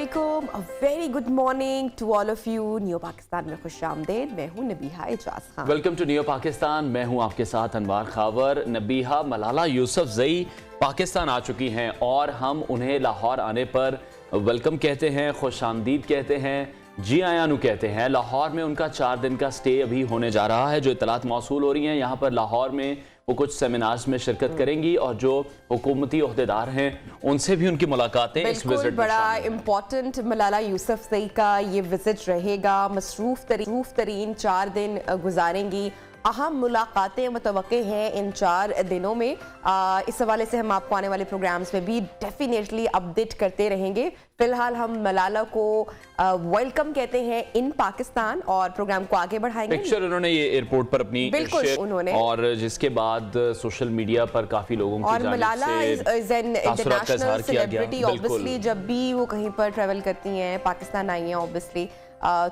अस्सलामुअलैकुम, a very good morning to all of you. New Pakistan में खुशामदीद। मैं हूं Nabiha Ejaz Khan. Welcome to new Pakistan. मैं हूं आपके साथ अनवार खावर। नबीहा मलाला यूसुफजई पाकिस्तान आ चुकी हैं और हम उन्हें लाहौर आने पर वेलकम कहते हैं, खुशामदीद कहते हैं, जी आयानू कहते हैं। लाहौर में उनका 4 दिन का स्टे अभी होने जा रहा है। जो इतलात मौसूल हो रही हैं, यहाँ पर लाहौर में वो कुछ सेमिनार्स में शिरकत करेंगी और जो हुकूमती ओहदेदार हैं उनसे भी उनकी मुलाकातें इस विजिट में बड़ा इम्पोर्टेंट मलाला यूसुफजई का ये विजिट रहेगा। मसरूफ तरीन 4 दिन गुजारेंगी। अहम मुलाकातें मुतवक्के हैं इन 4 दिनों में। इस हवाले से हम आपको आने वाले प्रोग्राम्स में भी डेफिनेटली अपडेट करते रहेंगे। फिलहाल हम मलाला को वेलकम कहते हैं इन पाकिस्तान और प्रोग्राम को आगे बढ़ाएंगे। पिक्चर उन्होंने ये एयरपोर्ट पर अपनी बिल्कुल उन्होंने, और जिसके बाद सोशल मीडिया पर काफी लोगों की और Malala is an international celebrity. Obviously जब भी वो कहीं पर ट्रैवल करती हैं, पाकिस्तान आई हैं ऑब्वियसली,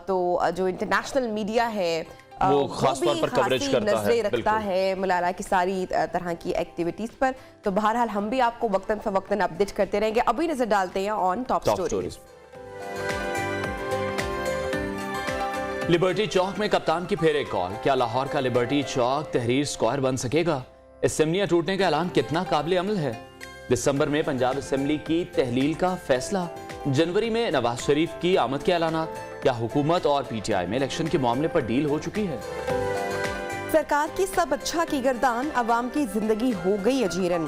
तो जो इंटरनेशनल मीडिया है वो खास तौर पर कवरेज करता नजरें रखता है मलाला की सारी तरह की एक्टिविटीज पर। तो बहरहाल हम भी आपको वक्तन फवक्तन अपडेट करते रहेंगे। अभी नजर डालते हैं ऑन टॉप स्टोरीज। लिबर्टी चौक में कप्तान की फिर एक कॉल। क्या लाहौर का लिबर्टी चौक तहरीर स्क्वायर बन सकेगा? असेंबलियां टूटने का ऐलान कितना काबिल अमल है? दिसंबर में पंजाब असेंबली की तहलील का फैसला। जनवरी में नवाज शरीफ की आमद के ऐलानात। क्या हुकूमत और पीटीआई में इलेक्शन के मामले पर डील हो चुकी है? सरकार की सब अच्छा की गर्दान, अवाम की जिंदगी हो गई अजीरन।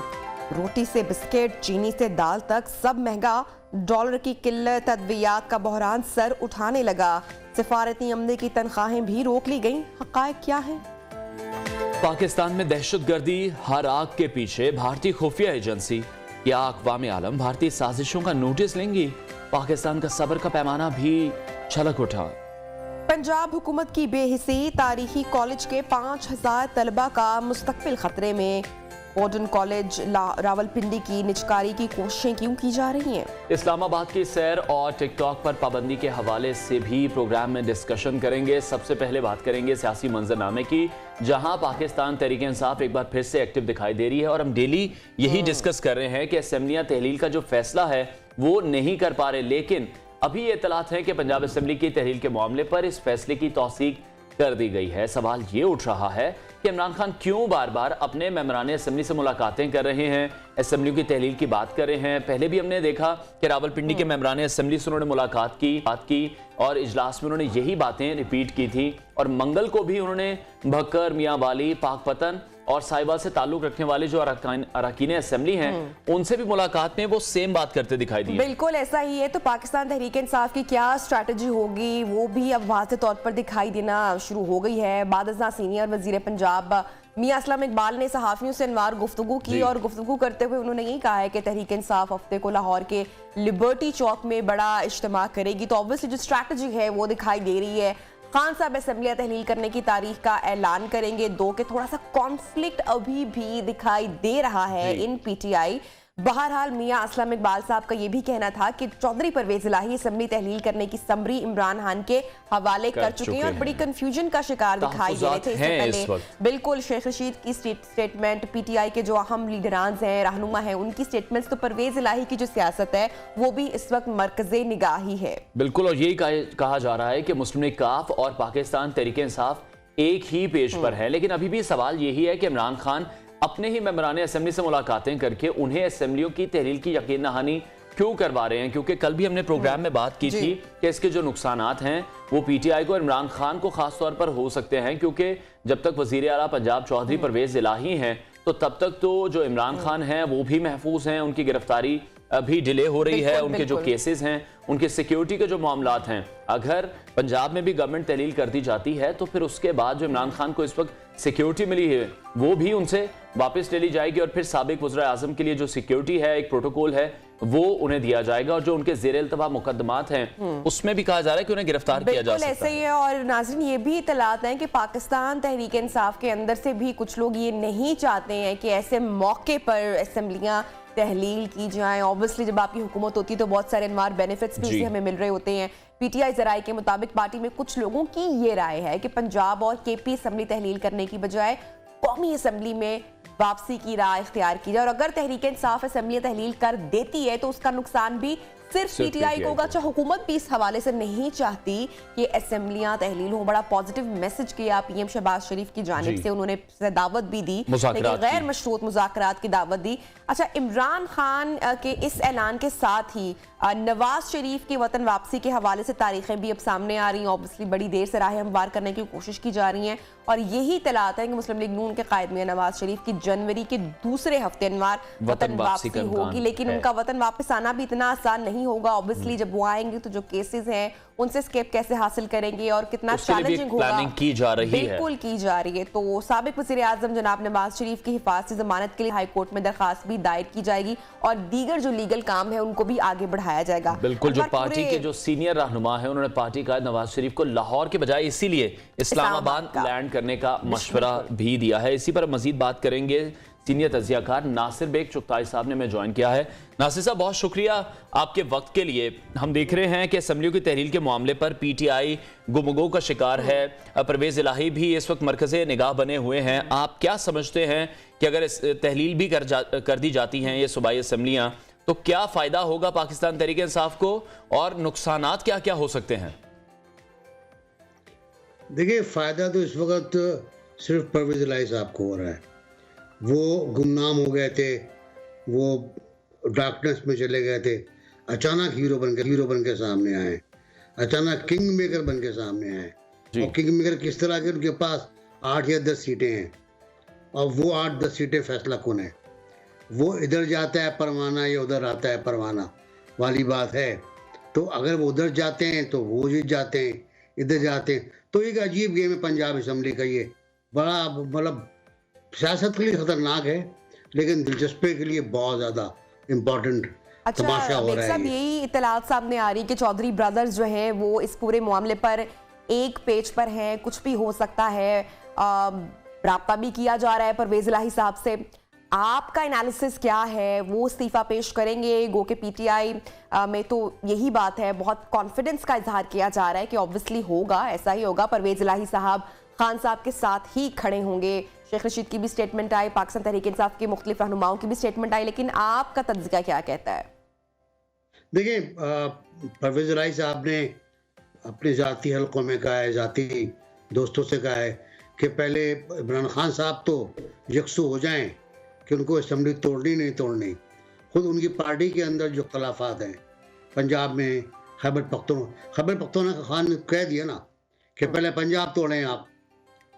रोटी से बिस्किट, चीनी से दाल तक सब महंगा। डॉलर की किल्लत, अद्वियात का बहरान सर उठाने लगा। सिफारती अमले की तनख्वाहें भी रोक ली गईं। हक़ाइक़ क्या है? पाकिस्तान में दहशतगर्दी, हर आग के पीछे भारतीय खुफिया एजेंसी। क्या अक़वाम आलम भारतीय साजिशों का नोटिस लेंगी? पाकिस्तान का सब्र का पैमाना भी छलक उठा। पंजाब हुकूमत की बेहिसी, तारीखी कॉलेज के 5000 तलबा का मुस्तकबिल खतरे में। मॉडर्न कॉलेज रावलपिंडी की निजकारी की कोशिशें क्यों की जा रही हैं? इस्लामाबाद की सैर और टिकटॉक पर पाबंदी के हवाले से भी प्रोग्राम में डिस्कशन करेंगे। सबसे पहले बात करेंगे सियासी मंजरनामे की, जहां पाकिस्तान तहरीक इंसाफ एक बार फिर से एक्टिव दिखाई दे रही है और हम डेली यही डिस्कस कर रहे हैं कि असेंबलियां तहलील का जो फैसला है वो नहीं कर पा रहे। लेकिन अभी ये इतलात है कि पंजाब असेंबली की तहलील के मामले पर इस फैसले की तौसीक कर दी गई है। सवाल ये उठ रहा है कि इमरान खान क्यों बार बार अपने मेंबरान असेंबली से मुलाकातें कर रहे हैं, असेंबली की तहलील की बात कर रहे हैं। पहले भी हमने देखा कि रावलपिंडी के मेंबरान असेंबली से उन्होंने मुलाकात की और इजलास में उन्होंने यही बातें रिपीट की थी। और मंगल को भी उन्होंने भक्कर, मियां वाली, पाकपतन और साहिबा से ताल्लुक रखने वाले जो अरकान असेंबली हैं उनसे भी मुलाकात में वो सेम बात करते दिखाई दी। बिल्कुल ऐसा ही है। तो पाकिस्तान तहरीक इंसाफ की क्या स्ट्रैटेजी होगी वो भी अब वाज़ेह तौर पर दिखाई देना शुरू हो गई है। बादशाह सीनियर वजीर पंजाब मियां असलम इकबाल ने सहाफियों से अनवार गुफ्तगू की और गुफ्तगू करते हुए उन्होंने यही कहा है कि तहरीक इंसाफ हफ्ते को लाहौर के लिबर्टी चौक में बड़ा इज्तिमा करेगी। तो ऑब्वियसली जो स्ट्रैटेजी है वो दिखाई दे रही है। खान साहब असेंबलियां तहलील करने की तारीख का ऐलान करेंगे। दो के थोड़ा सा कॉन्फ्लिक्ट अभी भी दिखाई दे रहा है इन पीटीआई। बहरहाल मियां असलम इकबाल साहब का यह भी कहना था कि चौधरी परवेज इलाही असेंबली तहलील करने की समरी इमरान खान के हवाले कर चुके हैं और बड़ी कंफ्यूजन का शिकार दिखाई दे रहे थे इससे पहले। बिल्कुल शेख रशीद की स्टेटमेंट, पीटीआई के जो अहम लीडरान हैं, रहनुमा हैं, उनकी स्टेटमेंट्स, तो परवेज इलाही की जो सियासत है वो भी इस वक्त मरकज़े निगाही है। बिल्कुल, और यही कहा जा रहा है कि मुस्लिम लीग काफ और पाकिस्तान तहरीक इंसाफ एक ही पेज पर है। लेकिन अभी भी सवाल यही है कि इमरान खान अपने ही मेंबरान असेंबली से मुलाकातें करके उन्हें असेंबलियों की तहलील की यकीन दहानी क्यों करवा रहे हैं? क्योंकि कल भी हमने प्रोग्राम में बात की थी कि इसके जो नुकसानात हैं वो पीटीआई को और इमरान खान को खास तौर पर हो सकते हैं, क्योंकि जब तक वजीर आला पंजाब चौधरी परवेज इलाही हैं तो तब तक तो जो इमरान खान हैं वो भी महफूज हैं, उनकी गिरफ्तारी अभी डिले हो रही है, उनके जो केसेस हैं, उनके सिक्योरिटी के जो मामलात हैं, अगर पंजाब में भी गवर्नमेंट तहलील कर दी जाती है तो फिर उसके बाद जो इमरान खान को इस वक्त सिक्योरिटी मिली है वो भी उनसे वापस ले ली जाएगी और फिर साबिक वज़ीर आज़म के लिए जो सिक्योरिटी है, एक प्रोटोकॉल है, वो उन्हें दिया जाएगा। और जो उनके ज़ेर इल्तवा मुकदमात हैं उसमें भी कहा जा रहा है कि उन्हें गिरफ्तार किया जा सकता है। ऐसे ही है। और नाज़रीन ये भी इतलात हैं कि पाकिस्तान तहरीक इंसाफ के अंदर से भी कुछ लोग ये नहीं चाहते हैं कि ऐसे मौके पर असेंबलियां तहलील की जाएं। ऑब्वियसली जब आपकी हुकूमत होती है तो बहुत सारे अनवार बेनिफिट्स भी हमें मिल रहे होते हैं। पीटीआई जराये के मुताबिक पार्टी में कुछ लोगों की ये राय है कि पंजाब और केपी असेंबली तहलील करने की बजाय कौमी असेंबली में वापसी की राह इख्तियार की जाए। और अगर तहरीक इंसाफ असेंबली तहलील कर देती है तो उसका नुकसान भी सिर्फ पीटीआई को होगा। अच्छा, हुकूमत भी इस हवाले से नहीं चाहती कि असेंबलियां तहलील हो। बड़ा पॉजिटिव मैसेज किया पीएम शहबाज शरीफ की जानिब से, उन्होंने दावत भी दी लेकिन गैर मशरूत मुज़ाकरात की दावत दी। अच्छा, इमरान खान के इस ऐलान के साथ ही नवाज शरीफ की वतन वापसी के हवाले से तारीखें भी अब सामने आ रही हैं। ऑब्वियसली बड़ी देर से राहें हमवार करने की कोशिश की जा रही हैं और यही इत्तलात है कि मुस्लिम लीग नून के कायद मियां नवाज शरीफ की जनवरी के दूसरे हफ्ते अनवार वतन वापसी होगी। लेकिन उनका वतन वापस आना भी इतना आसान नहीं होगा। ऑब्वियसली जब वो आएंगे तो जो केसेस हैं उनसे एस्केप कैसे हासिल करेंगे और कितना चैलेंजिंग होगा, प्लानिंग की जा रही है, बिल्कुल की जा रही है। तो साबिक वज़ीर आज़म जनाब नवाज शरीफ की हिफाजती जमानत के लिए हाई कोर्ट में दरखास्त भी दायर की जाएगी और दीगर जो लीगल काम है उनको भी आगे बढ़ाया जाएगा। बिल्कुल, जो पार्टी के जो सीनियर रहनुमा है उन्होंने पार्टी का नवाज शरीफ को लाहौर के बजाय इसीलिए इस्लामाबाद लैंड करने का मशवरा भी दिया है। इसी पर मजीद बात करेंगे। सीनियर तजियाकार नासिर बेग चुगताई साहब ने हमें ज्वाइन किया है। नासिर साहब, बहुत शुक्रिया आपके वक्त के लिए। हम देख रहे हैं कि असेंबलियों की तहरील के मामले पर पीटीआई गुमगो का शिकार है। परवेज इलाही भी इस वक्त मरकज़े निगाह बने हुए हैं। आप क्या समझते हैं कि अगर तहलील भी कर दी जाती हैं ये सूबाई असेंबलियां तो क्या फ़ायदा होगा पाकिस्तान तहरीक इंसाफ को और नुकसानात क्या क्या हो सकते हैं? देखिए, फ़ायदा तो इस वक्त सिर्फ परवेज इलाही साहब को हो रहा है। वो गुमनाम हो गए थे, वो डार्कनेस में चले गए थे, अचानक हीरो बन के सामने आए, अचानक किंग मेकर बन के सामने आए। और किंग मेकर किस तरह के, उनके पास 8 या 10 सीटें हैं और वो 8-10 सीटें फैसला कौन है। वो इधर जाता है परवाना या उधर आता है परवाना वाली बात है। तो अगर वो उधर जाते हैं तो वो जीत जाते हैं, इधर जाते हैं। तो एक अजीब गेम है पंजाब असम्बली का। ये बड़ा मतलब सियासत के लिए खतरनाक है लेकिन दिलचस्पी के लिए बहुत ज्यादा इम्पोर्टेंट तमाशा हो रहा है। यही इत्तलात सामने आ रही है कि चौधरी ब्रदर्स जो हैं वो इस पूरे मामले पर एक पेज पर हैं, कुछ भी हो सकता है। राब्ता भी किया जा रहा है परवेज इलाही साहब से। आपका एनालिसिस क्या है? वो इस्तीफा पेश करेंगे? गो के पीटीआई में तो यही बात है, बहुत कॉन्फिडेंस का इजहार किया जा रहा है कि ऑब्वियसली होगा, ऐसा ही होगा। परवेज इलाही साहब खान साहब के साथ ही खड़े होंगे। शेख रशीद की भी स्टेटमेंट आई, पाकिस्तान तहरीक इंसाफ के मुख्तलिफ रहनुमाओं की भी स्टेटमेंट आई, लेकिन आपका तज्ज़िया क्या कहता है? देखिए, परवेज इलाही साहब ने अपने ज़ाती हल्कों में कहा है, ज़ाती दोस्तों से कहा है कि पहले इमरान खान साहब तो यकसू हो जाएं कि उनको असम्बली तोड़नी नहीं तोड़नी। खुद उनकी पार्टी के अंदर जो खिलाफात हैं पंजाब में, खैबर पख्तूनख्वा का खान ने कह दिया ना कि पहले पंजाब तोड़ें आप,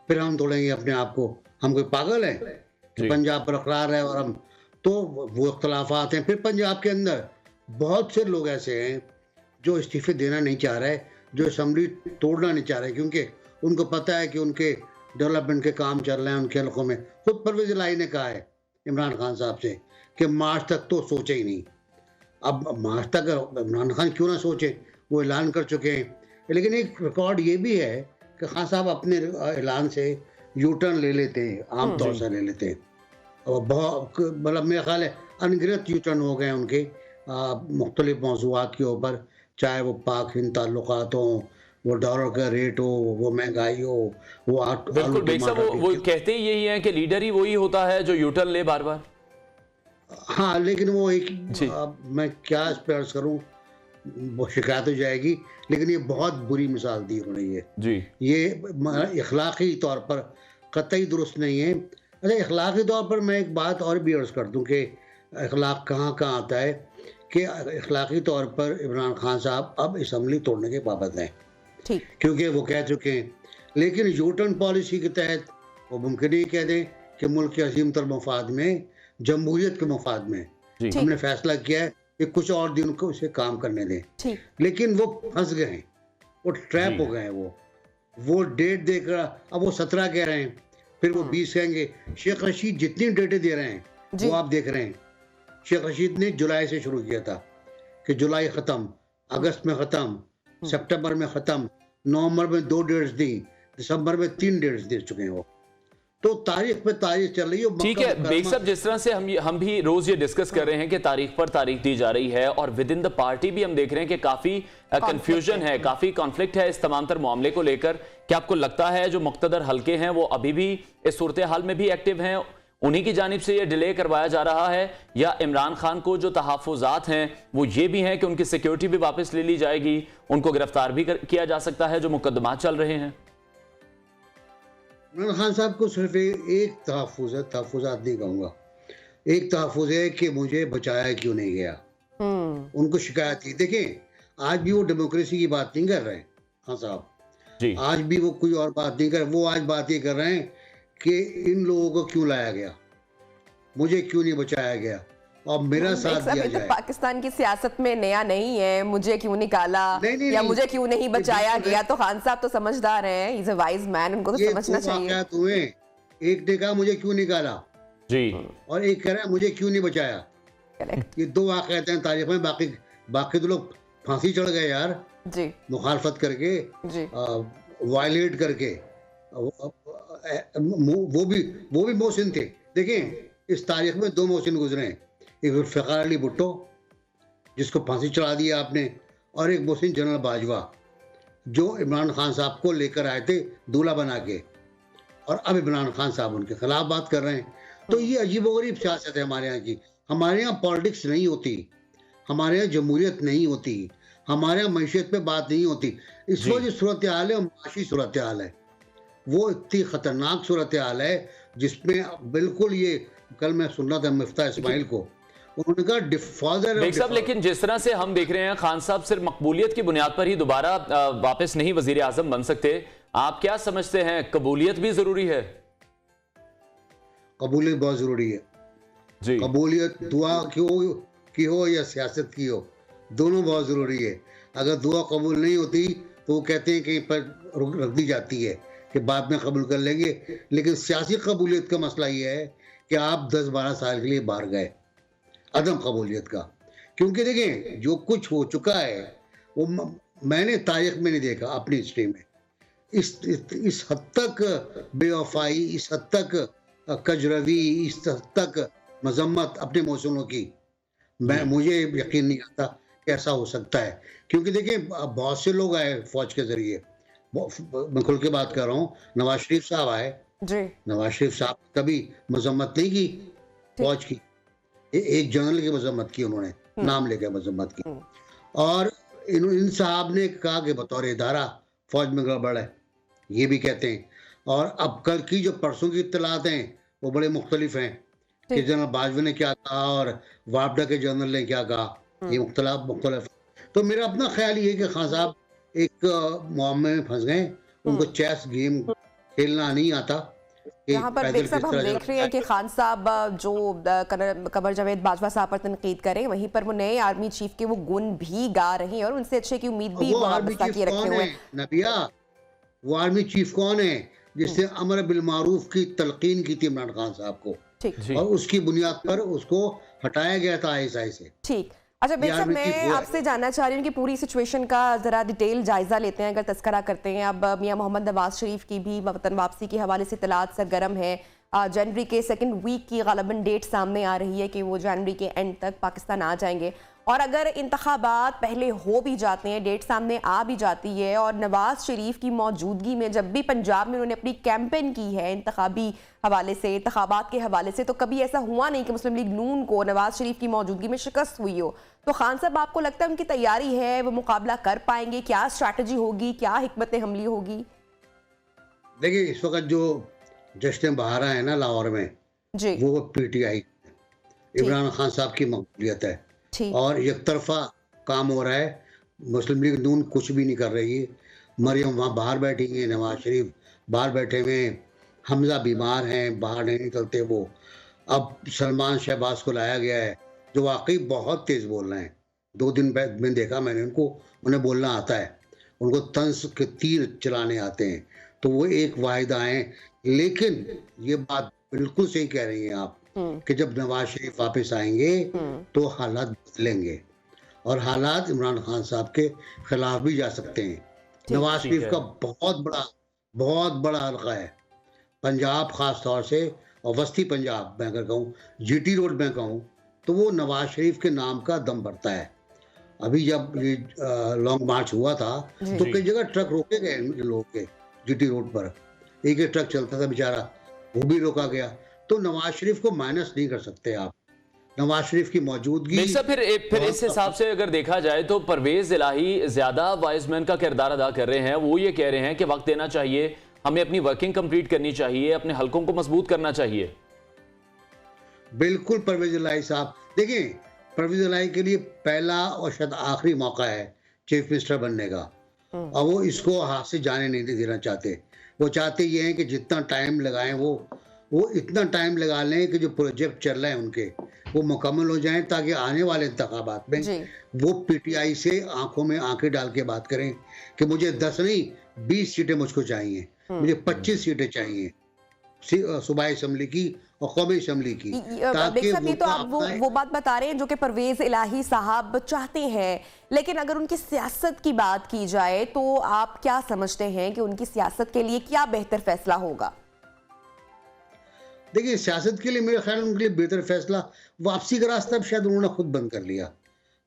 फिर हम तोड़ेंगे अपने आप को। हम कोई पागल हैं कि पंजाब बरकरार है और हम, तो वो इख्तलाफात हैं। फिर पंजाब के अंदर बहुत से लोग ऐसे हैं जो इस्तीफे देना नहीं चाह रहे, जो असम्बली तोड़ना नहीं चाह रहे, क्योंकि उनको पता है कि उनके डेवलपमेंट के काम चल रहे हैं उनके हल्कों में। खुद परवेज इलाही ने कहा है इमरान खान साहब से कि मार्च तक तो सोचे ही नहीं। अब मार्च तक इमरान खान क्यों ना सोचे, वो ऐलान कर चुके हैं। लेकिन एक रिकॉर्ड ये भी है कि खान साहब अपने ऐलान से यू टर्न ले लेते हैं, आमतौर से ले लेते हैं। और बहुत मतलब मेरा ख्याल है अनगिनत यू टर्न हो गए उनके मुख्तलिफ मौज़ूआत के ऊपर, चाहे वो पाक हिंद ताल्लुकात हों, वो डॉलर का रेट हो, वो महंगाई हो, वो बिल्कुल बेग साहब, वो कहते ही यही है कि लीडर ही वही होता है जो यूटर्न ले बार बार। हाँ, लेकिन वो एक मैं क्या इस पर अर्ज करूँ, वो शिकायत हो जाएगी, लेकिन ये बहुत बुरी मिसाल दी उन्होंने। ये जी ये इखलाकी तौर पर कतई दुरुस्त नहीं है। अच्छा, इखलाकी तौर पर मैं एक बात और भी अर्ज कर दूँ कि इखलाक कहाँ कहाँ आता है, कि इखलाकी तौर पर इमरान खान साहब अब असम्बली तोड़ने के पाबंद हैं, क्योंकि वो कह चुके हैं। लेकिन यूटर्न पॉलिसी के तहत वो मुमकिन ही कह दें कि मुल्क के अजीम तर मफाद में, जमहूरियत के मफाद में हमने फैसला किया है कि कुछ और दिन को उसे काम करने दें। लेकिन वो फंस गए हैं, वो ट्रैप हो गए हैं। वो डेट देकर अब वो 17 कह रहे हैं, फिर वो 20 कहेंगे। शेख रशीद जितनी डेटें दे रहे हैं वो आप देख रहे हैं। शेख रशीद ने जुलाई से शुरू किया था कि जुलाई ख़त्म, अगस्त में ख़त्म, सितंबर में ख़त्म, नवंबर में 2 डेट्स दी, दिसंबर में 3 डेट्स दे चुके हैं वो। तो तारीख पे तारीख चल रही है। ठीक है बेग साहब, जिस तरह से हम भी रोज ये डिस्कस कर रहे हैं कि तारीख पर तारीख दी जा रही है और विद इन द पार्टी भी हम देख रहे हैं कि काफी कंफ्यूजन है, काफी कॉन्फ्लिक्ट है इस तमाम तर मामले को लेकर। क्या आपको लगता है जो मुक्तदर हल्के हैं वो अभी भी इस सूरत हाल में भी एक्टिव हैं, उन्हीं की जानिब से ये डिले करवाया जा रहा है, या इमरान खान को जो तहफ़्फ़ुज़ात हैं वो ये भी हैं कि उनकी सिक्योरिटी भी वापस ले ली जाएगी, उनको गिरफ्तार भी किया जा सकता है जो मुकदमात चल रहे हैं? इमरान खान साहब को सिर्फ एक तहफ़्फ़ुज़ है, तहफ़्फ़ुज़ात नहीं कहूँगा, एक तहफ़्फ़ुज़ है कि मुझे बचाया क्यों नहीं गया। उनको शिकायत थी। देखिए, आज भी वो डेमोक्रेसी की बात नहीं कर रहे हैं खान साहब, जी आज भी वो कोई और बात नहीं कर रहे, वो आज बात ये कर रहे हैं कि इन लोगों को क्यों लाया गया, मुझे क्यों नहीं बचाया गया और मेरा साथ दिया जाए। पाकिस्तान की सियासत में नया नहीं है, मुझे क्यों निकाला या मुझे क्यों नहीं बचाया गया, तो खान साहब तो समझदार हैं, he is a wise man, उनको तो समझना चाहिए। तुम्हें एक ने कहा मुझे क्यों निकाला जी, और एक कह रहा है मुझे क्यों नहीं बचाया। ये दो वाक़यात हैं तारीख में, बाकी तो लोग फांसी चढ़ गए यार जी, मुखालफत करके, जी, वायलेट करके, वो भी मोहसिन थे। देखें, इस तारीख में दो मोहसिन गुजरे हैं, एक ज़ुल्फ़िकार अली भुट्टो जिसको फांसी चढ़ा दिया आपने, और एक मोहसिन जनरल बाजवा जो इमरान खान साहब को लेकर आए थे दूल्हा बना के, और अब इमरान खान साहब उनके खिलाफ बात कर रहे हैं। तो ये अजीबोगरीब सियासत है हमारे यहाँ की। हमारे यहाँ पॉलिटिक्स नहीं होती, हमारे यहाँ जमहूरियत नहीं होती, हमारे यहाँ मैशियत पे बात नहीं होती। इस वक्त जो सूरत हाल है वो माशी सूरत हाल है, वो इतनी खतरनाक सूरत हाल है जिसमें बिल्कुल ये, कल मैं सुन रहा था मिफ्ता इस्माइल को, उनका डिफॉल्टर। लेकिन जिस तरह से हम देख रहे हैं खान साहब सिर्फ मकबूलियत की बुनियाद पर ही दोबारा वापस नहीं वजीर आजम बन सकते। आप क्या समझते हैं, कबूलियत भी जरूरी है? कबूलियत बहुत जरूरी है जी, कबूलियत दुआ की हो या सियासत की हो, दोनों बहुत ज़रूरी है। अगर दुआ कबूल नहीं होती तो वो कहते हैं कहीं पर रख दी जाती है कि बाद में कबूल कर लेंगे, लेकिन सियासी कबूलियत का मसला ये है कि आप 10-12 साल के लिए बाहर गए, अदम कबूलियत का। क्योंकि देखें, जो कुछ हो चुका है वो मैंने तारीख में नहीं देखा अपनी हिस्ट्री में, इस हद तक बेवफाई, इस हद तक कजरवी, इस हद तक मजम्मत अपने मौसूलों की मुझे यकीन नहीं आता कि ऐसा हो सकता है। क्योंकि देखिए, बहुत से लोग आए फौज के जरिए, मैं खुल के बात कर रहा हूँ, नवाज शरीफ साहब आए जी, नवाज शरीफ साहब कभी मजम्मत नहीं की फौज की, एक जनरल की मजम्मत की उन्होंने, नाम लेकर मजम्मत की। और इन साहब ने कहा कि बतौर इदारा फौज में गड़बड़ है, ये भी कहते हैं। और अब कल की जो परसों की इत्तलात हैं वो बड़े मुख्तलिफ हैं कि जनरल बाजवा ने क्या कहा और वापडा के जनरल ने क्या कहा, ये मुख्तलिफ। तो मेरा अपना ख्याल ये है कि खान साहब एक मुआमले में फंस गए, उनको चेस गेम खेलना नहीं आता। यहाँ पर देख साहब हम देख रहे हैं कि खान साहब जो कमर जावेद बाजवा साहब पर तनकीद करें, वहीं पर वो नए आर्मी चीफ के वो गुण भी गा रही हैं और उनसे अच्छे की उम्मीद भी वाबस्ता किए रखे हुए हैं। नबिया, वो आर्मी चीफ कौन है जिससे अमर बिल मारूफ की तलकीन की थी इमरान खान साहब को, और उसकी बुनियाद पर उसको हटाया गया था आईएसआई से। ठीक, अच्छा बेग साहब, मैं आपसे जानना चाह रही हूँ कि पूरी सिचुएशन का जरा डिटेल जायजा लेते हैं, अगर तस्करा करते हैं। अब मियां मोहम्मद नवाज शरीफ की भी वतन वापसी के हवाले से इत्तलात सरगर्म है। जनवरी के सेकंड वीक की गालिबन डेट सामने आ रही है कि वो जनवरी के एंड तक पाकिस्तान आ जाएंगे, और अगर इंतखाबात पहले हो भी जाते हैं, डेट सामने आ भी जाती है, और नवाज शरीफ की मौजूदगी में जब भी पंजाब में उन्होंने अपनी कैंपेन की है इंतखाबी हवाले से, इंतखाबात के हवाले से, तो कभी ऐसा हुआ नहीं कि मुस्लिम लीग नून को नवाज शरीफ की मौजूदगी में शिकस्त हुई हो। तो खान साहब, आपको लगता है उनकी तैयारी है, वो मुकाबला कर पाएंगे? क्या स्ट्रैटेजी होगी, क्या हिकमत हमली होगी? देखिए, इस वक्त जो जश्न बहारा है ना लाहौर में जी, वो पीटीआई इमरान खान साहब की मकबूलियत है, और एक तरफा काम हो रहा है। मुस्लिम लीग नून कुछ भी नहीं कर रही है। मरियम वहाँ बाहर बैठी है, नवाज शरीफ बाहर बैठे हुए हैं, हमजा बीमार हैं, बाहर नहीं निकलते वो। अब सलमान शहबाज को लाया गया है जो वाकई बहुत तेज़ बोल रहे हैं। 2 दिन में देखा मैंने उनको, उन्हें बोलना आता है, उनको तंज के तीर चलाने आते हैं। तो वो एक वाहिदा हैं, लेकिन ये बात बिल्कुल सही कह रही हैं आप कि जब नवाज शरीफ वापस आएंगे तो हालात बदलेंगे, और हालात इमरान खान साहब के खिलाफ भी जा सकते हैं। नवाज शरीफ का बहुत बड़ा हल्का है पंजाब, खास तौर से, और वस्ती पंजाब मैं अगर कहूँ, जीटी रोड में कहूँ, तो वो नवाज शरीफ के नाम का दम भरता है। अभी जब ये लॉन्ग मार्च हुआ था तो कई जगह ट्रक रोके गए लोगों के, जीटी रोड पर एक ट्रक चलता था बेचारा, वो भी रोका गया। तो नवाज शरीफ को माइनस नहीं कर सकते आप। नवाज शरीफ की मौजूदगी बेशक फिर इस हिसाब से अगर देखा जाए तो परवेज इलाही ज्यादा वाइजमैन का किरदार अदा कर रहे हैं। वो ये कह रहे हैं कि वक्त देना चाहिए, हमें अपनी वर्किंग कंप्लीट करनी चाहिए, अपने हलकों को मजबूत करना चाहिए। बिल्कुल परवेज इलाही साहब, देखिए परवेज इलाही के लिए पहला और शायद आखिरी मौका है चीफ मिनिस्टर बनने का, और वो इसको हाथ से जाने नहीं देना चाहते। वो चाहते ये हैं कि जितना टाइम लगाएं वो इतना टाइम लगा लें कि जो प्रोजेक्ट चल रहे हैं उनके वो मुकम्मल हो जाएं, ताकि आने वाले इंतखाबात में वो पीटीआई से आंखों में आंखें डाल के बात करें कि मुझे 10 नहीं 20 सीटें मुझको चाहिए, मुझे 25 सीटें चाहिए सूबाई असम्बली की और कौमी असम्बली की, ताकि ये तो आप वो बात बता रहे हैं जो कि परवेज इलाही साहब चाहते हैं। लेकिन अगर उनकी सियासत की बात की जाए तो आप क्या समझते हैं कि उनकी सियासत के लिए क्या बेहतर फैसला होगा? देखिए सियासत के लिए मेरे ख्याल उनके लिए बेहतर फैसला वापसी का रास्ता अब शायद उन्होंने खुद बंद कर लिया।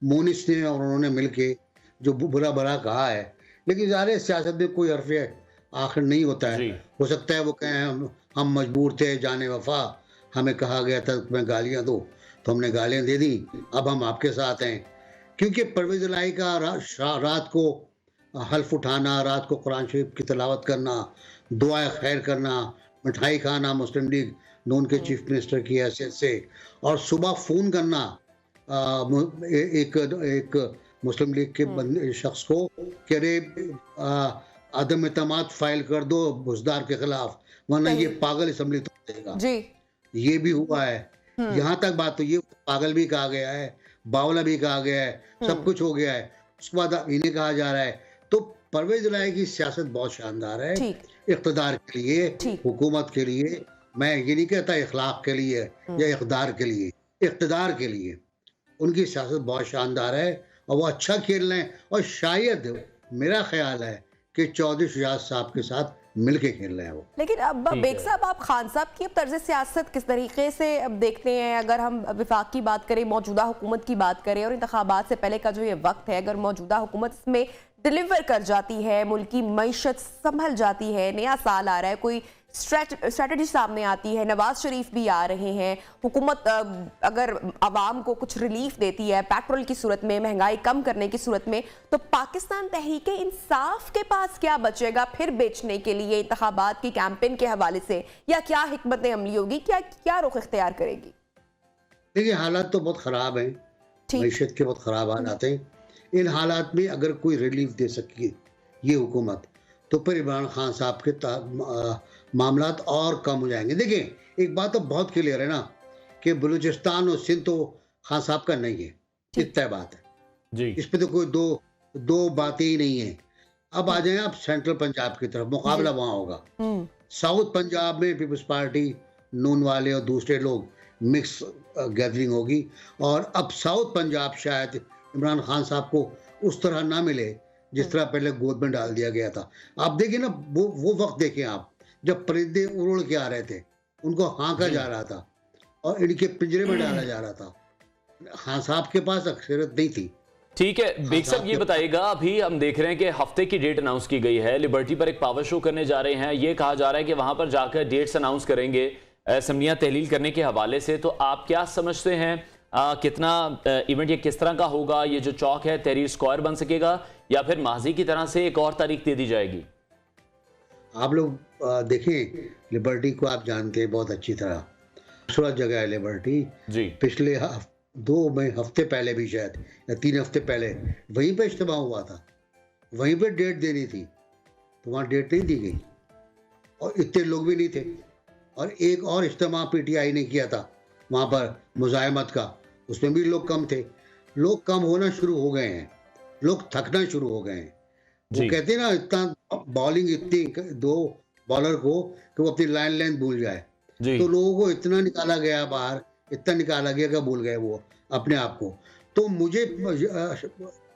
मोनिस ने और उन्होंने मिलके जो बुरा भला कहा है, लेकिन ज़ाहिर है सियासत में कोई हर्फ आखिर नहीं होता है। हो सकता है वो कहें हम मजबूर थे जाने वफा, हमें कहा गया था तुम्हें गालियाँ दो तो हमने गालियाँ दे दी, अब हम आपके साथ हैं। क्योंकि परवेज इलाही का रात को हल्फ उठाना, रात को कुरान शरीफ की तिलावत करना, दुआएं खैर करना, मिठाई खाना मुस्लिम लीग नून के चीफ मिनिस्टर की हैसियत से, और सुबह फ़ोन करना एक मुस्लिम लीग के शख्स को कि अरे आदम एतमाद फाइल कर दो बुजदार के खिलाफ, वरना ये पागल असम्बली तोड़ देगा। ये भी हुआ है, यहाँ तक बात तो ये पागल भी कहा गया है, बावला भी कहा गया है, सब कुछ हो गया है। उसके बाद इन्हें कहा जा रहा है। तो परवेज इलाही की सियासत बहुत शानदार है, इक़्तिदार के लिए, हुकूमत के लिए। मैं ये नहीं कहता इखलाक के लिए या इक़्तिदार के लिए, इक़्तिदार के लिए उनकी सियासत बहुत शानदार है और वो अच्छा खेल रहे हैं। और शायद मेरा ख्याल है कि चौधरी शुजात साहब के साथ मिलके खेल रहे हैं वो। लेकिन अब बेग साहब, आप खान साहब की अब तर्ज सियासत किस तरीके से अब देखते हैं? अगर हम विफाक की बात करें, मौजूदा हुकूमत की बात करें और इंतखाबात से पहले का जो ये वक्त है, अगर मौजूदा हुकूमत इसमें डिलीवर कर जाती है, मुल्क की मईशत संभल जाती है, नया साल आ रहा है, कोई स्ट्रैटेजी सामने आती है, नवाज शरीफ भी आ रहे हैं, हुकूमत अगर आवाम को कुछ रिलीफ देती है पेट्रोल की सूरत में, महंगाई कम करने की सूरत में, तो पाकिस्तान तहरीक इंसाफ के पास क्या बचेगा फिर बेचने के लिए इंतखाबात की कैंपेन के हवाले से? या क्या हिकमत अमली होगी, क्या रुख इख्तियार करेगी? देखिए हालात तो बहुत ख़राब हैं, मईशत के बहुत ख़राब हालात हैं। इन हालात में अगर कोई रिलीफ दे सके ये हुकूमत, तो फिर इमरान खान साहब के मामलात और कम हो जाएंगे। देखिए एक बात तो बहुत क्लियर है ना कि बलूचिस्तान और सिंध तो खान साहब का नहीं है, इतना बात है जी, इस पे तो कोई दो बातें ही नहीं है। अब आ जाए आप सेंट्रल पंजाब की तरफ, मुकाबला वहां होगा। साउथ पंजाब में पीपल्स पार्टी, नून वाले और दूसरे लोग मिक्स गैदरिंग होगी। और अब साउथ पंजाब शायद इमरान खान साहब को उस तरह ना मिले जिस तरह पहले गोद में डाल दिया गया था। आप देखिए ना वो वक्त देखें आप, जब परिंदे उड़ के आ रहे थे, उनको हाँका जा रहा था और इनके पिंजरे में डाला जा रहा था। खान साहब के पास अक्सरियत नहीं थी। ठीक है बेग साहब, ये बताइएगा, अभी हम देख रहे हैं कि हफ्ते की डेट अनाउंस की गई है, लिबर्टी पर एक पावर शो करने जा रहे हैं। ये कहा जा रहा है कि वहां पर जाकर डेट्स अनाउंस करेंगे असम्बलियां तहलील करने के हवाले से। तो आप क्या समझते हैं कितना इवेंट ये किस तरह का होगा? ये जो चौक है तहरीर स्क्वायर बन सकेगा या फिर माजी की तरह से एक और तारीख दे दी जाएगी? आप लोग देखें, लिबर्टी को आप जानते हैं बहुत अच्छी तरह, खूबसूरत जगह है लिबर्टी जी। पिछले 2 हफ्ते पहले भी शायद या 3 हफ्ते पहले वहीं पे इज्तिमा हुआ था, वहीं पे डेट देनी थी, तो वहाँ डेट नहीं दी गई और इतने लोग भी नहीं थे। और एक और इज्तिमा पीटीआई ने किया था वहाँ पर मुज़ाहमत का, उसमें भी लोग कम थे। लोग कम होना शुरू हो गए हैं, लोग थकना शुरू हो गए हैं। वो कहते हैं ना, इतना बॉलिंग इतनी 2 बॉलर को कि वो अपनी लाइन लेंथ भूल जाए, तो लोगों को इतना निकाला गया बाहर, इतना निकाला गया कि भूल गए वो अपने आप को। तो मुझे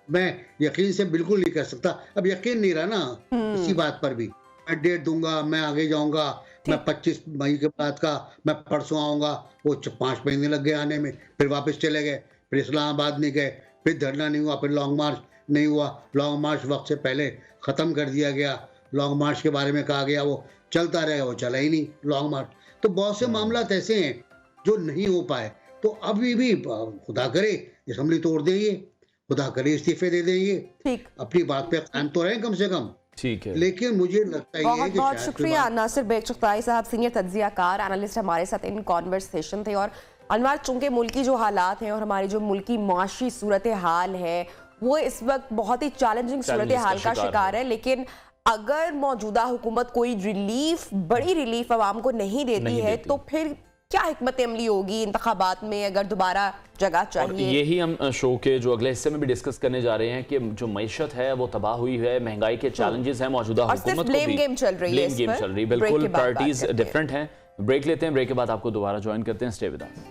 मैं यकीन से बिल्कुल नहीं कर सकता, अब यकीन नहीं रहा ना इसी बात पर भी। मैं डेट दूंगा, मैं आगे जाऊंगा, मैं 25 मई के बाद का मैं परसों आऊंगा, वो 5 महीने लग गए आने में, फिर वापस चले गए, फिर इस्लामाबाद नहीं गए, फिर धरना नहीं हुआ, फिर लॉन्ग मार्च नहीं हुआ। लॉन्ग मार्च वक्त से पहले ख़त्म कर दिया गया। लॉन्ग मार्च के बारे में कहा गया वो चलता रहेगा, वो चला ही नहीं, लॉन्ग मार्च। तो बहुत से मामला ऐसे हैं जो नहीं हो पाए। तो अभी भी खुदा करे असेंबली तोड़ देंगे, खुदा करे इस्तीफे दे देंगे, ठीक, अपनी बात पे कायम तो रहें कम से कम। ठीक है। लेकिन मुझे लगता है बहुत कि बहुत शायद शुक्रिया नासिर बेग चुगताई साहब, सीनियर तज्जियाकार एनालिस्ट हमारे साथ इन कॉन्वर्सेशन थे। और अनवर, चूंकि मुल्की जो हालात हैं और हमारी जो मुल्की माशी सूरत हाल है वो इस वक्त बहुत ही चैलेंजिंग सूरत हाल का शिकार है, लेकिन अगर मौजूदा हुकूमत कोई रिलीफ, बड़ी रिलीफ आवाम को नहीं देती है तो फिर क्या हिकमत अमली होगी इंतखाबात में अगर दोबारा जगह चाहिए। और यही हम शो के जो अगले हिस्से में भी डिस्कस करने जा रहे हैं कि जो मईशत है वो तबाह हुई है, महंगाई के चैलेंजेस हैं मौजूदा हुकूमत को भी, ब्लेम गेम चल रही है, ब्लेम गेम चल रही है, बिल्कुल प्रायोरिटीज डिफरेंट हैं। ब्रेक लेते हैं, ब्रेक के बाद आपको दोबारा ज्वाइन करते हैं। Stay with us.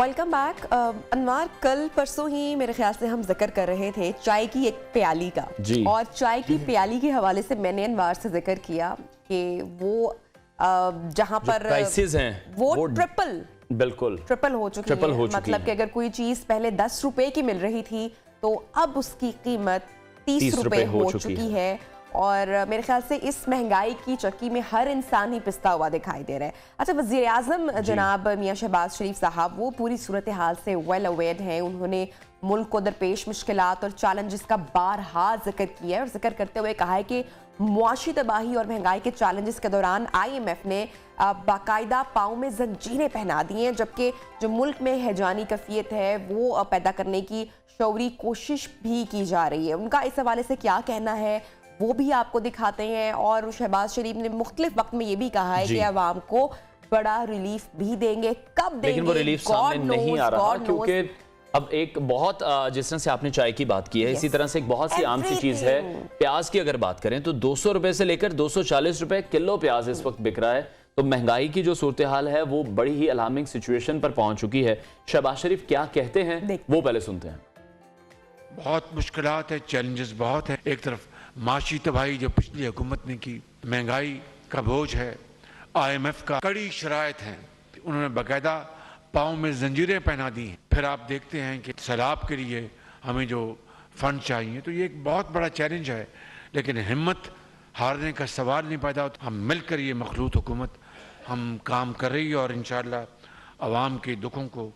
Welcome back. Anwar, कल परसों ही मेरे ख्याल से हम जिक्र कर रहे थे चाय की एक प्याली का जी। और चाय की प्याली के हवाले से मैंने अनवर से जिक्र किया कि वो जहां पर प्राइसेस हैं वो ट्रिपल हो चुकी है। मतलब कि अगर कोई चीज पहले 10 रुपए की मिल रही थी तो अब उसकी कीमत 30 रुपए हो चुकी है। और मेरे ख्याल से इस महंगाई की चक्की में हर इंसान ही पिसता हुआ दिखाई दे रहा है। अच्छा, वज़ीर आज़म जनाब मियां शहबाज शरीफ साहब वो पूरी सूरत हाल से वेल अवेयर हैं। उन्होंने मुल्क को दरपेश मुश्किलात और चैलेंजेस का बारहा जिक्र किया है और जिक्र करते हुए कहा है कि मुआशी तबाही और महंगाई के चैलेंजेस के दौरान IMF ने बाकायदा पाँव में जंजीरें पहना दी हैं, जबकि जो मुल्क में हैजानी कैफियत है वो पैदा करने की शौरी कोशिश भी की जा रही है। उनका इस हवाले से क्या कहना है वो भी आपको दिखाते हैं। और शहबाज शरीफ ने मुख्तलिफ वक्त में ये भी कहा है कि अवाम को बड़ा रिलीफ भी देंगे। कब देंगे लेकिन वो रिलीफ सामने नहीं आ रहा, क्योंकि अब एक बहुत जिस तरह से आपने चाय की बात की है, इसी तरह से एक बहुत सी आम सी चीज है प्याज की। अगर बात करें तो 200 रुपए से लेकर 240 रुपए किलो प्याज इस वक्त बिक रहा है। तो महंगाई की जो सूरत हाल है वो बड़ी ही अलार्मिंग सिचुएशन पर पहुंच चुकी है। शहबाज शरीफ क्या कहते हैं वो पहले सुनते हैं। बहुत मुश्किलात है, चैलेंजेस बहुत है। एक तरफ माशी तबाही जो पिछली हुकूमत ने की, महंगाई का बोझ है, IMF का कड़ी शराइत है, उन्होंने बाकायदा पाँव में जंजीरें पहना दी हैं। फिर आप देखते हैं कि सैलाब के लिए हमें जो फंड चाहिए, तो ये एक बहुत बड़ा चैलेंज है। लेकिन हिम्मत हारने का सवाल नहीं पैदा होता। हम मिलकर ये मखलूत हुकूमत हम काम कर रही है और इंशाअल्लाह अवाम के दुखों को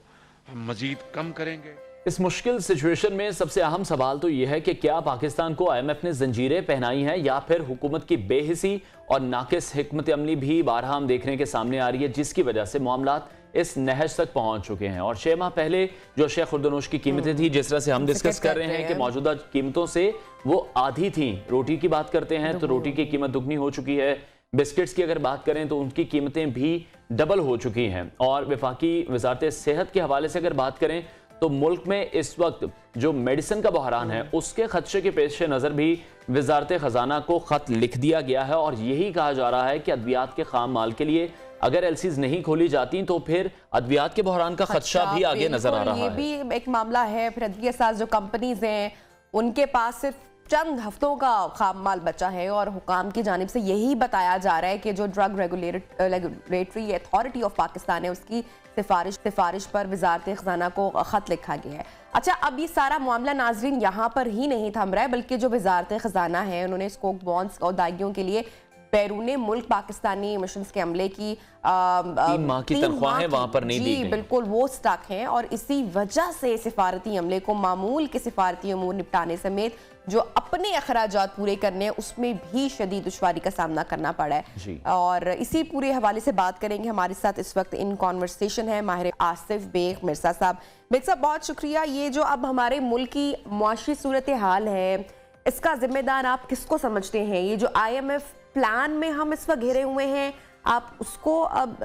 हम मजीद कम करेंगे। इस मुश्किल सिचुएशन में सबसे अहम सवाल तो यह है कि क्या पाकिस्तान को IMF ने जंजीरें पहनाई हैं या फिर हुकूमत की बेहिसी और नाकिस हिकमत अमली भी बारहा हम देखने के सामने आ रही है, जिसकी वजह से मामलात इस नहज तक पहुंच चुके हैं। और 6 माह पहले जो शेख खुर्दनोश की कीमतें थी, जिस तरह से हम डिस्कस कर रहे हैं कि मौजूदा कीमतों से वो आधी थी। रोटी की बात करते हैं तो रोटी की कीमत दुगनी हो चुकी है। बिस्किट्स की अगर बात करें तो उनकी कीमतें भी डबल हो चुकी हैं। और वफाकी वजारत सेहत के हवाले से अगर बात करें तो मुल्क में इस वक्त जो मेडिसिन का बहरान है उसके खदशे के पेश नज़र भी वजारत खजाना को खत लिख दिया गया है। और यही कहा जा रहा है कि अद्वियात के खाम माल के लिए अगर LCs नहीं खोली जाती तो फिर अद्वियात के बहरान का खदशा भी आगे नजर आ रहा है। ये भी एक मामला है। फिर अद्विया साज जो कंपनीज हैं उनके पास सिर्फ चंद हफ्तों का खाम माल बचा है और हुकाम की जानिब से यही बताया जा रहा है कि जो drug regulatory authority of Pakistan है उसकी सिफारिश पर वजारत खजाना को खत लिखा गया है। अच्छा, अब ये सारा मामला नाजरीन यहाँ पर ही नहीं थम रहा है, बल्कि जो वजारत खजाना है उन्होंने स्कोप बॉन्ड्स और दागियों के लिए बैरून मुल्क पाकिस्तानी मिशंस के अमले की 3 माह की तनख्वाहें वहां पर नहीं दी गई। बिल्कुल वो स्टक हैं और इसी वजह से सिफारती अमले को मामूल के सिफारती अमूर निपटाने समेत जो अपने अखराजात पूरे करने हैं उसमें भी शदीद दुश्वारी का सामना करना पड़ा है। और इसी पूरे हवाले से बात करेंगे। हमारे साथ इस वक्त इन कॉन्वर्सेशन है माहिर आसिफ बेग मिर्जा साहब। बेग साहब, बहुत शुक्रिया। ये जो अब हमारे मुल्क की मुआशी सूरत हाल है इसका जिम्मेदार आप किसको समझते हैं? ये जो IMF प्लान में हम इस वक्त घिरे हुए हैं, आप उसको अब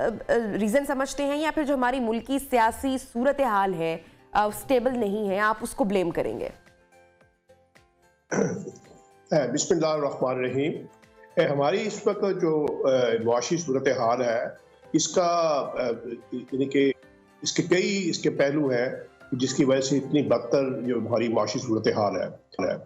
रीजन समझते हैं या फिर जो हमारी मुल्क की सियासी सूरत हाल है स्टेबल नहीं है, आप उसको ब्लेम करेंगे? बिस्मिल्लाहिर्रहमानिर्रहीम। हमारी इस वक्त जो मुआशी सूरत हाल है इसका यानी कि इसके कई पहलू हैं। जिसकी वजह से इतनी बदतर जो हमारी माशी सूरत हाल है।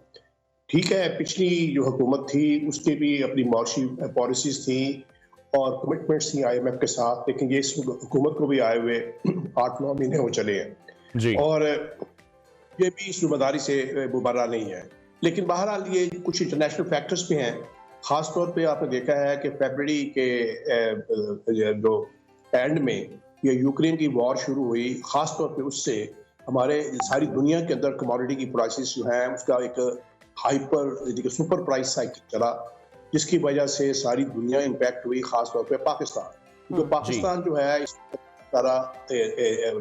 ठीक है, पिछली जो हुकूमत थी उसके भी अपनी माशी पॉलिसीज थी और कमिटमेंट्स थी IMF के साथ, लेकिन ये इस हुकूमत को भी आए हुए 8-9 महीने हो चले हैं जी। और ये भी इस जिम्मेदारी से मुबर्रा नहीं है। लेकिन बहरहाल ये कुछ इंटरनेशनल फैक्टर्स भी हैं। खास तौर पे आपने देखा है कि फरवरी के जो एंड में ये यूक्रेन की वॉर शुरू हुई, खास तौर पे उससे हमारे सारी दुनिया के अंदर कमोडिटी की प्राइसेस जो है उसका एक हाइपर सुपर प्राइस साइकिल चला, जिसकी वजह से सारी दुनिया इम्पैक्ट हुई, खास तौर पे पाकिस्तान, क्योंकि पाकिस्तान जो है इस तरह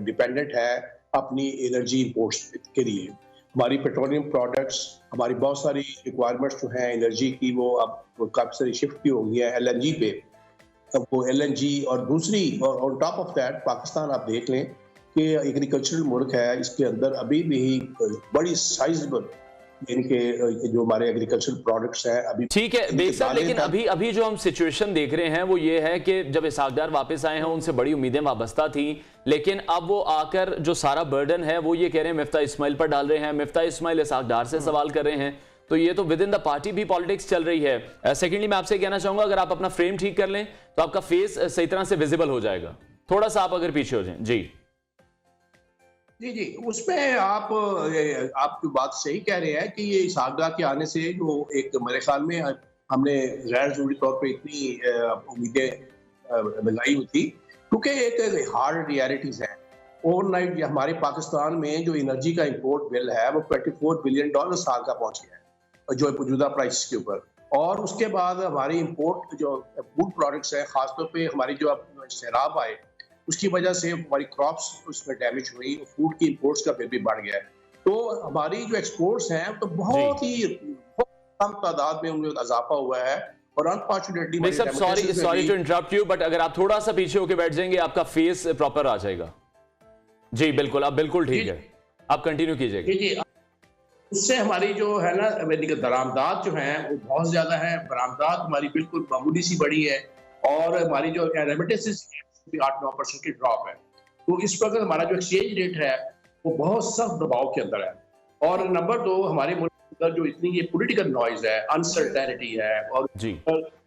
डिपेंडेंट है अपनी एनर्जी इंपोर्ट्स के लिए। हमारी पेट्रोलियम प्रोडक्ट्स, हमारी बहुत सारी रिक्वायरमेंट्स जो हैं एनर्जी की वो अब काफ़ी सारी शिफ्ट भी हो गई है LNG पे। अब वो LNG और दूसरी और on top of that Pakistan आप देख लें कि एग्रीकल्चरल मुल्क है, इसके अंदर अभी भी बड़ी साइजेबल इनके जो हमारे एग्रीकल्चरल प्रोडक्ट्स हैं अभी। ठीक है बेग साहब, लेकिन अभी जो हम सिचुएशन देख रहे हैं वो ये है कि जब इसहाक डार वापस आए हैं उनसे बड़ी उम्मीदें वाबस्ता थी, लेकिन अब वो आकर जो सारा बर्डन है वो ये कह रहे हैं मिफ्ता इस्माइल पर डाल रहे हैं। मिफ्ता इस्माइल इसहाक डार से सवाल कर रहे हैं, तो ये तो विद इन द पार्टी भी पॉलिटिक्स चल रही है। सेकेंडली मैं आपसे कहना चाहूंगा अगर आप अपना फ्रेम ठीक कर लें तो आपका फेस सही तरह से विजिबल हो जाएगा। थोड़ा सा आप अगर पीछे हो जाएं। जी जी, उसमें आपकी बात सही कह रहे हैं कि ये इसहाक डार के आने से जो एक मेरे ख्याल में हमने गैर जरूरी तौर पे इतनी उम्मीदें लगाई हुई थी, क्योंकि एक हार्ड रियलिटीज है। ओवरनाइट हमारे पाकिस्तान में जो एनर्जी का इंपोर्ट बिल है वो $24 बिलियन साल का पहुंच गया है जो मौजूदा प्राइस के ऊपर, और उसके बाद हमारी इंपोर्ट जो फूड प्रोडक्ट्स है, खासतौर पे हमारी जो सैलाब आए उसकी वजह से हमारी क्रॉप्स उसमें डैमेज हुई, फूड की इंपोर्ट्स का बिल भी बढ़ गया है। तो हमारी जो एक्सपोर्ट्स हैं तो बहुत कम तादाद में उनमें इजाफा हुआ है और unfortunately sorry to interrupt you, but अगर आप थोड़ा सा पीछे होकर बैठ जाएंगे आपका फेस प्रॉपर आ जाएगा। जी बिल्कुल, आप बिल्कुल ठीक है, आप कंटिन्यू कीजिएगा। जी, उससे हमारी जो है ना दरामदात जो है वो बहुत ज्यादा है, बरामदात हमारी बिल्कुल मामूली सी बड़ी है और हमारी जो रेमिटेंसेस 8-9% की ड्रॉप है। तो इस वक्त हमारा जो एक्सचेंज रेट है वो बहुत सख्त दबाव के अंदर है। और नंबर 2, हमारे मुल्क के अंदर जो इतनी ये पॉलिटिकल नॉइज है, अनसर्टेनिटी है और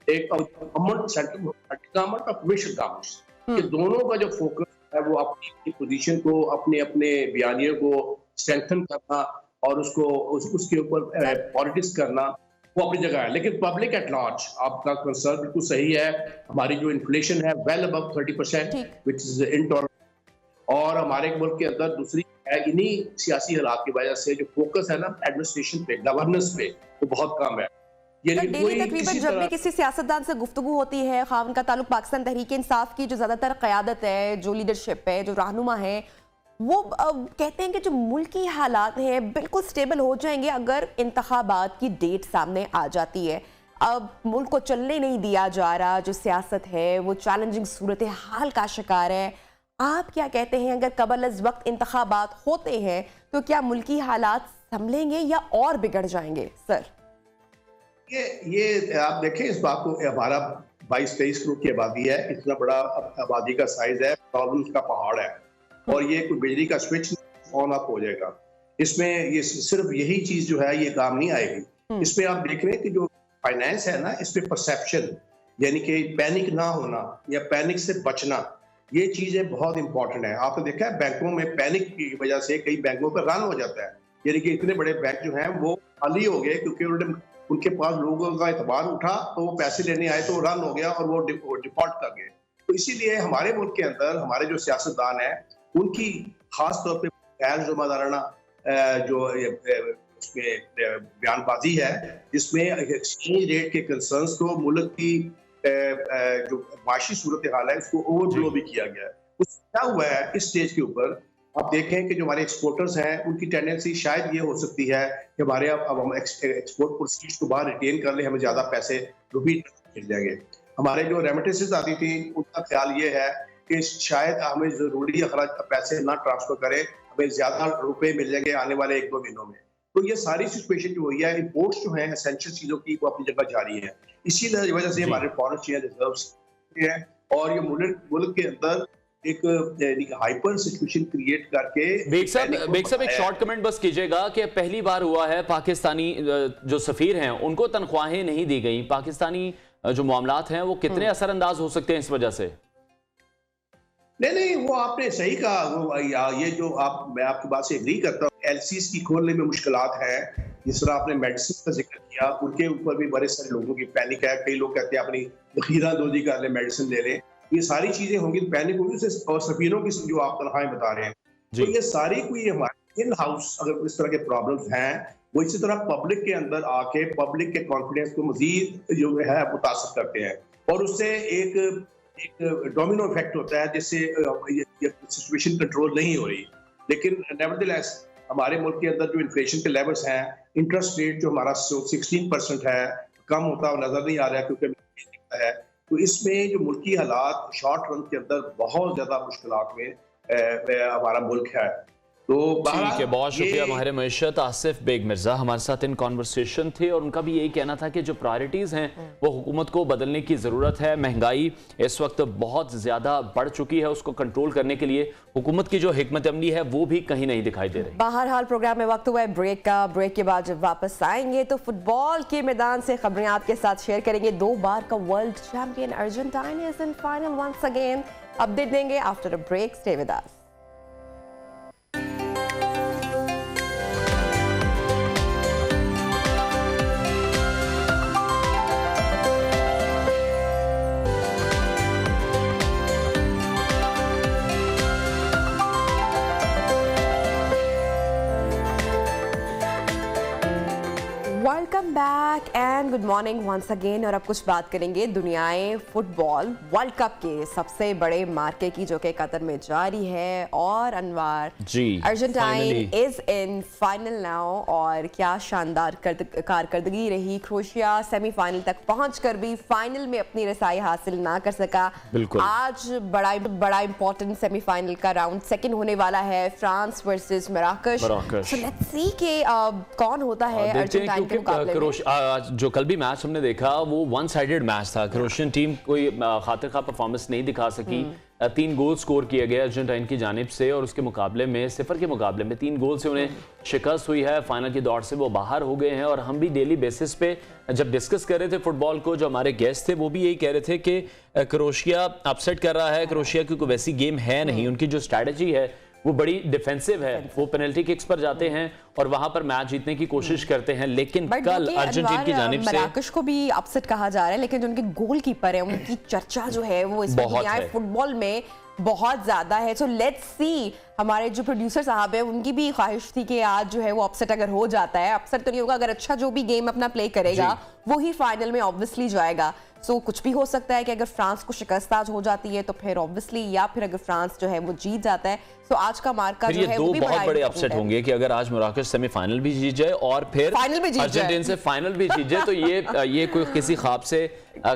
एक गवर्नमेंट और प्रोविंशियल गवर्नमेंट्स, ये दोनों का जो फोकस है वो अपनी पोजीशन को, अपने बयानियों को स्ट्रेंथन करना और उसके ऊपर पॉलिटिक्स करना वो अपनी जगह है। लेकिन पब्लिक एट लार्ज आपका कंसर्न बिल्कुल सही है। हमारी जो इन्फ्लेशन है well above 30% which is intolerable, और हमारे मुल्क के अंदर दूसरी है इन्हीं सियासी हालात की वजह से जो फोकस है ना एडमिनिस्ट्रेशन पे, गवर्नेंस पे, वो बहुत कम है। डेली तकरीबन जब भी किसी सियासतदान से गुफ्तगू होती है, खान का ताल्लुक पाकिस्तान तहरीक इंसाफ की जो ज्यादातर क़यादत है, जो लीडरशिप है, जो रहनुमा है, वो कहते हैं कि जो मुल्की हालात हैं बिल्कुल स्टेबल हो जाएंगे अगर इंतखाबात की डेट सामने आ जाती है। अब मुल्क को चलने नहीं दिया जा रहा, जो सियासत है वो चैलेंजिंग सूरत हाल का शिकार है। आप क्या कहते हैं, अगर कबल अज़ वक्त इंतखाबात होते हैं तो क्या मुल्की हालात संभलेंगे या और बिगड़ जाएंगे? सर ये आप देखें इस बात को, हमारा 22-23 करोड़ की आबादी है, इतना बड़ा आबादी का साइज है, प्रॉब्लम्स का पहाड़ है और ये कोई बिजली का स्विच ऑन अप हो जाएगा। इसमें ये सिर्फ यही चीज जो है ये काम नहीं आएगी। इसमें आप देख रहे हैं कि जो फाइनेंस है ना, इस पे परसेप्शन यानी कि पैनिक ना होना या पैनिक से बचना, ये चीजें बहुत इंपॉर्टेंट है। आपने देखा है बैंकों में पैनिक की वजह से कई बैंकों का रन हो जाता है, यानी कि इतने बड़े बैंक जो हैं वो खाली हो गए क्योंकि उनके पास लोगों का एतबार उठा तो वो पैसे लेने आए तो वो रन हो गया और वो डिफॉल्ट कर गए। तो इसीलिए हमारे मुल्क के अंदर हमारे जो सियासतदान है उनकी खास तौर पे गैर ज़िम्मेदाराना जो उसमें बयानबाजी है, जिसमें एक्सचेंज रेट के कंसर्न्स को, मुल्क की जो माशी सूरत हाल है उसको ओवरब्लो भी किया गया है। कुछ क्या हुआ है इस स्टेज के ऊपर, आप देखें कि जो हमारे एक्सपोर्टर्स हैं उनकी टेंडेंसी शायद ये हो सकती है कि हमारे अब हम एक्सपोर्ट प्रोसीड्स को बाहर रिटेन कर ले, हमें ज्यादा पैसे रुपये मिल जाएंगे। हमारे जो रेमिटेंसेस आती थी उनका ख्याल ये है कि शायद हमें जरूरी अखराज पैसे ना ट्रांसफर करें, हमें ज्यादा रुपए मिल जाएंगे आने वाले 1-2 महीनों में। तो ये सारी सिचुएशन जो हुई है, इंपोर्ट्स जो है एसेंशियल चीजों की वो अपनी जगह जारी है। इसी वजह से हमारे फॉरेन शेयर रिजर्व्स है और ये मुल्क के अंदर एक हाइपर सिचुएशन क्रिएट करके बेग साहब एक शॉर्ट कमेंट बस कीजिएगा कि पहली बार हुआ है पाकिस्तानी जो सफीर हैं उनको तनख्वाहें नहीं दी गई, पाकिस्तानी जो मामलात हैं वो कितने असरअंदाज हो सकते हैं इस वजह से? नहीं, वो आपने सही कहा। वो ये जो मैं आपकी बात से एग्री करता हूँ। एलसीज की खोलने में मुश्किलात हैं, जिस तरह आपने मेडिसिन का जिक्र किया, उनके ऊपर भी बड़े सारे लोगों की पैनिक है। कई लोग कहते हैं अपनी खीरा दोजी कर ले, मेडिसिन ले लें। ये सारी चीजें होंगी तो पैनिक होगी। और सफीरों की जो आप तनख्वाहें बता रहे हैं, तो ये सारी कोई हमारे इन हाउस अगर इस तरह के प्रॉब्लम्स हैं, वो इसी तरह पब्लिक के अंदर आके पब्लिक के कॉन्फिडेंस को मजीद जो है मुतासर करते हैं, और उससे एक डोमिनो इफेक्ट होता है, जिससे ये सिचुएशन कंट्रोल नहीं हो रही। लेकिन नेवरदलेस हमारे मुल्क के अंदर जो इन्फ्लेशन के लेवल्स हैं, इंटरेस्ट रेट जो हमारा 16% है, कम होता हुआ नजर नहीं आ रहा है क्योंकि है। तो इसमें जो मुल्की हालात शॉर्ट रन के अंदर बहुत ज्यादा मुश्किलात में हमारा मुल्क है। तो ठीक है, बहुत शुक्रिया माहिर मईशत आसिफ बेग मिर्जा हमारे साथ इन कॉन्वर्सेशन थे, और उनका भी यही कहना था कि जो प्रायोरिटीज हैं वो हुकूमत को बदलने की ज़रूरत है। महंगाई इस वक्त बहुत ज़्यादा बढ़ चुकी है, उसको कंट्रोल करने के लिए हुकूमत की जो हिकमत अमली है वो भी कहीं नहीं दिखाई दे रही। बहरहाल प्रोग्राम में वक्त हुआ है ब्रेक का। ब्रेक के बाद जब वापस आएंगे तो फुटबॉल के मैदान से खबरें आपके साथ शेयर करेंगे। 2 बार का world champion Argentina is in final once again. Update देंगे after a break. Stay with us. Welcome back and good morning once again. और अब कुछ बात करेंगे दुनियाए फुटबॉल वर्ल्ड कप के सबसे बड़े मार्के की, जो कि कतर में जारी है। और Anwar ji, Argentine is in final now, और क्या शानदार कारकर्दगी रही। क्रोएशिया सेमीफाइनल तक पहुंचकर भी फाइनल में अपनी रसाई हासिल ना कर सका। आज बड़ा इंपॉर्टेंट सेमीफाइनल का राउंड सेकंड होने वाला है, France versus Morocco. So let's see के कौन होता है अर्जेंटाइन के मुकाबले में। जो कल भी मैच हमने देखा वो वन साइडेड मैच था। क्रोएशियन टीम कोई खातिर खा परफॉर्मेंस नहीं दिखा सकी। 3 गोल स्कोर किए गए अर्जेंटाइन की जानिब से, और उसके मुकाबले में 0 के मुकाबले में 3 गोल से उन्हें शिकस्त हुई है। फाइनल की दौड़ से वो बाहर हो गए हैं। और हम भी डेली बेसिस पे जब डिस्कस कर रहे थे फुटबॉल को, जो हमारे गेस्ट थे वो भी यही कह रहे थे कि क्रोएशिया अपसेट कर रहा है। क्रोएशिया की कोई वैसी गेम है नहीं, उनकी जो स्ट्रैटेजी है वो बड़ी डिफेंसिव है। वो पेनल्टी किक्स पर जाते हैं और वहां पर मैच जीतने की कोशिश करते हैं। लेकिन कल अर्जेंटीना की जानिब से मोरक्को को भी अपसेट कहा जा रहा है, लेकिन जो उनके गोलकीपर है उनकी चर्चा जो है वो इस फुटबॉल में बहुत ज्यादा है। सो लेट्स सी, हमारे जो प्रोड्यूसर साहब है उनकी भी ख्वाहिश थी कि आज जो है वो अपसेट अगर हो जाता है, अपसेट तो नहीं होगा, अगर अच्छा जो भी गेम अपना प्ले करेगा वो ही फाइनल में ऑब्वियसली जाएगा। सो कुछ भी हो सकता है कि अगर फ्रांस को शिकस्त आज हो जाती है तो फिर ऑब्वियसली, या फिर अगर फ्रांस जो है वो जीत जाता है। सो आज का मार्का जो है वो भी बहुत बड़े अपसेट होंगे कि अगर आज मोरक्को सेमीफाइनल भी जीत जाए और फिर अर्जेंटीना से फाइनल भी जीत जाए, तो ये कोई किसी ख्वाब से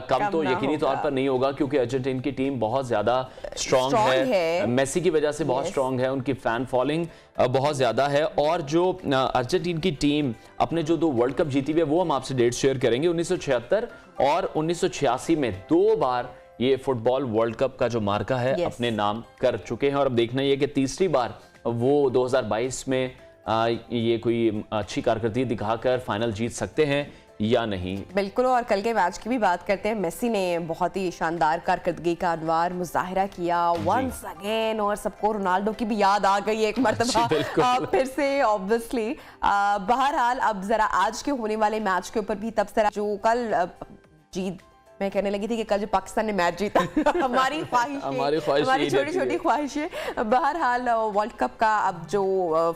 कम तो यकीनी तौर पर नहीं होगा, क्योंकि अर्जेंटीना की टीम बहुत ज्यादा स्ट्रांग है। मेसी की वजह से बहुत स्ट्रांग है, उनकी फैन फॉलोइंग बहुत ज्यादा है। और जो अर्जेंटीना की टीम अपने जो 2 वर्ल्ड कप जीती हुई है वो हम आपसे डेट शेयर करेंगे। 1976 और 1986 में 2 बार ये फुटबॉल वर्ल्ड कप का जो मार्का है अपने नाम कर चुके हैं। और अब देखना ये कि तीसरी बार वो 2022 में ये कोई अच्छी कारकर्दगी दिखाकर फाइनल जीत सकते हैं या नहीं। बिल्कुल। और कल के मैच की भी बात करते हैं। मेसी ने बहुत ही शानदार कारकर्दगी का अनवार मुजाहिरा किया वंस अगेन, और सबको रोनाल्डो की भी याद आ गई एक मर्तबा फिर से ऑब्वियसली। बहरहाल अब जरा आज के होने वाले मैच के ऊपर भी तबसरा, जो कल जीत, मैं कहने लगी थी कि कल जो पाकिस्तान ने मैच जीता हमारी छोटी छोटी ख्वाहिशें। बहरहाल वर्ल्ड कप का अब जो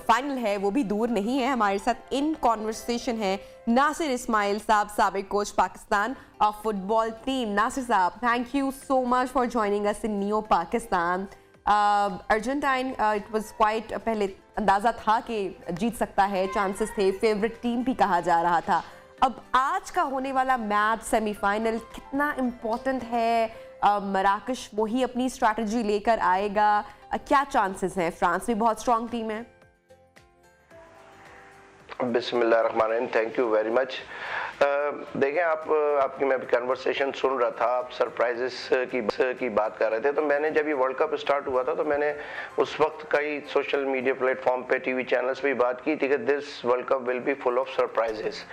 फाइनल है वो भी दूर नहीं है। हमारे साथ इन कॉन्वर्सेशन है नासिर इस्माइल साहब, साबिक coach Pakistan football team. Nasir साहब, thank you so much for joining us in Neo Pakistan. Argentine it was quite, पहले अंदाजा था कि जीत सकता है, चांसेस थे, फेवरेट टीम भी कहा जा रहा था। अब आज का होने वाला मैच सेमीफाइनल कितना इम्पोर्टेंट है? मराकश वही अपनी स्ट्रैटेजी लेकर आएगा, क्या चांसेस हैं? फ्रांस भी बहुत स्ट्रांग टीम है। बिस्मिल्लाहिर्रहमानिर्रहीम, थैंक यू वेरी मच। देखें, आपकी मैं कन्वर्सेशन सुन रहा था, आप सरप्राइजेस की बात कर रहे थे। तो मैंने जब ये वर्ल्ड कप स्टार्ट हुआ था तो मैंने उस वक्त कई सोशल मीडिया प्लेटफॉर्म पे, टीवी चैनल्स पे बात की थी कि this world cup will be full of surprises.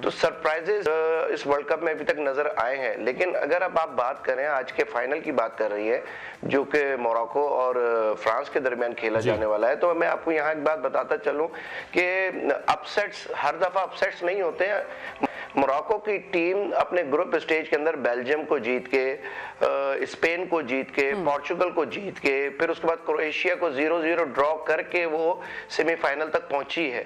तो सरप्राइजेस इस वर्ल्ड कप में अभी तक नजर आए हैं, लेकिन अगर अब आप बात करें, आज के फाइनल की बात कर रही है जो कि मोरक्को और फ्रांस के दरमियान खेला जाने वाला है, तो मैं आपको यहाँ एक बात बताता चलूं कि अपसेट्स हर दफा अपसेट्स नहीं होते हैं। मोरक्को की टीम अपने ग्रुप स्टेज के अंदर बेल्जियम को जीत के, स्पेन को जीत के, पोर्चुगल को जीत के, फिर उसके बाद क्रोएशिया को 0-0 ड्रॉ करके वो सेमीफाइनल तक पहुंची है।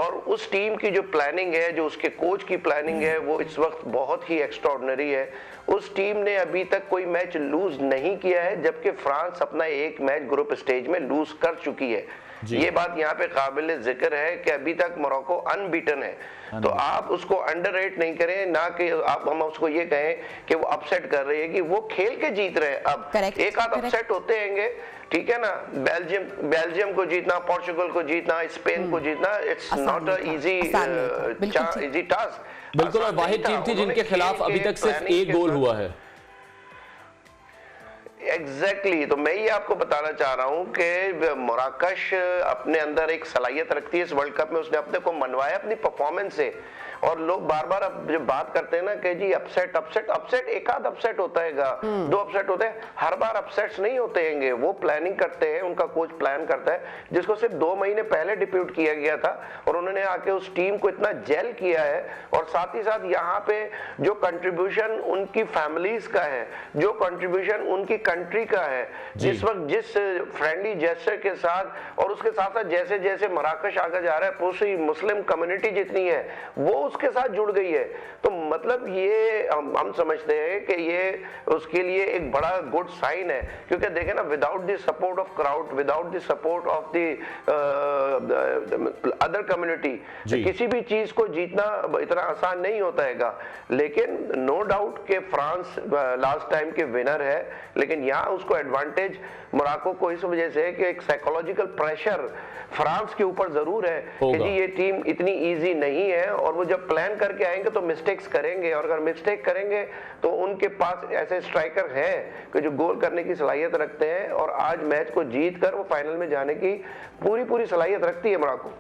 और उस टीम की जो प्लानिंग है, जो उसके कोच की प्लानिंग है, वो इस वक्त बहुत ही एक्स्ट्राऑर्डिनरी है। उस टीम ने अभी तक कोई मैच लूज नहीं किया है, जबकि फ्रांस अपना एक मैच ग्रुप स्टेज में लूज कर चुकी है। ये बात यहाँ पे काबिल जिक्र है कि अभी तक मोरक्को अनबीटन है। तो आप उसको अंडररेट नहीं करें, ना कि हम उसको ये कहें कि वो अपसेट कर रही है, कि वो खेल के जीत रहे हैं। अब एक आध अपसेट होते हैंगे, ठीक है ना, बेल्जियम को जीतना, पोर्चुगल को जीतना, स्पेन को जीतना, it's not a easy task. बिल्कुल, और वाहिद टीम थी जिनके खिलाफ अभी तक सिर्फ एक गोल हुआ है। एग्जैक्टली तो मैं ये आपको बताना चाह रहा हूं कि मोराकश अपने अंदर एक सलाहियत रखती है इस वर्ल्ड कप में, उसने अपने को मनवाया अपनी परफॉर्मेंस से। और लोग बार बार अब जब बात करते हैं ना कि जी अपसेट एक आध अपसेट होता है, 2 अपसेट होते हैं, हर बार अपसेट्स नहीं होते हैं। वो प्लानिंग करते हैं, उनका कोच प्लान करता है, जिसको सिर्फ 2 महीने पहले डिप्यूट किया गया था, और उन्होंने आके उस टीम को इतना जेल किया है। और साथ ही साथ यहाँ पे जो कंट्रीब्यूशन उनकी फैमिलीज का है, जो कंट्रीब्यूशन उनकी कंट्री का है, जिस वक्त जिस फ्रेंडली जेस्चर के साथ, और उसके साथ साथ जैसे जैसे मोराकश आगे जा रहा है, पूरी मुस्लिम कम्युनिटी जितनी है वो उसके साथ जुड़ गई है। तो मतलब ये हम समझते हैं कि ये उसके लिए एक बड़ा गुड साइन है, क्योंकि देखें ना, without the support of crowd, without the support of the other community, किसी भी चीज को जीतना इतना आसान नहीं होता है। लेकिन नो डाउट कि फ्रांस लास्ट टाइम के विनर है, लेकिन यहाँ उसको एडवांटेज मोरक्को को इस वजह से है कि एक साइकोलॉजिकल प्रेशर फ्रांस के ऊपर जरूर है कि जी ये टीम इतनी इजी नहीं है, और वो जब प्लान करके आएंगे तो मिस्टेक्स करेंगे, और अगर मिस्टेक करेंगे तो उनके पास ऐसे स्ट्राइकर हैं कि जो गोल करने की सलाहियत रखते हैं, और आज मैच को जीत कर वो फाइनल में जाने की पूरी सलाहियत रखती है मोरक्को।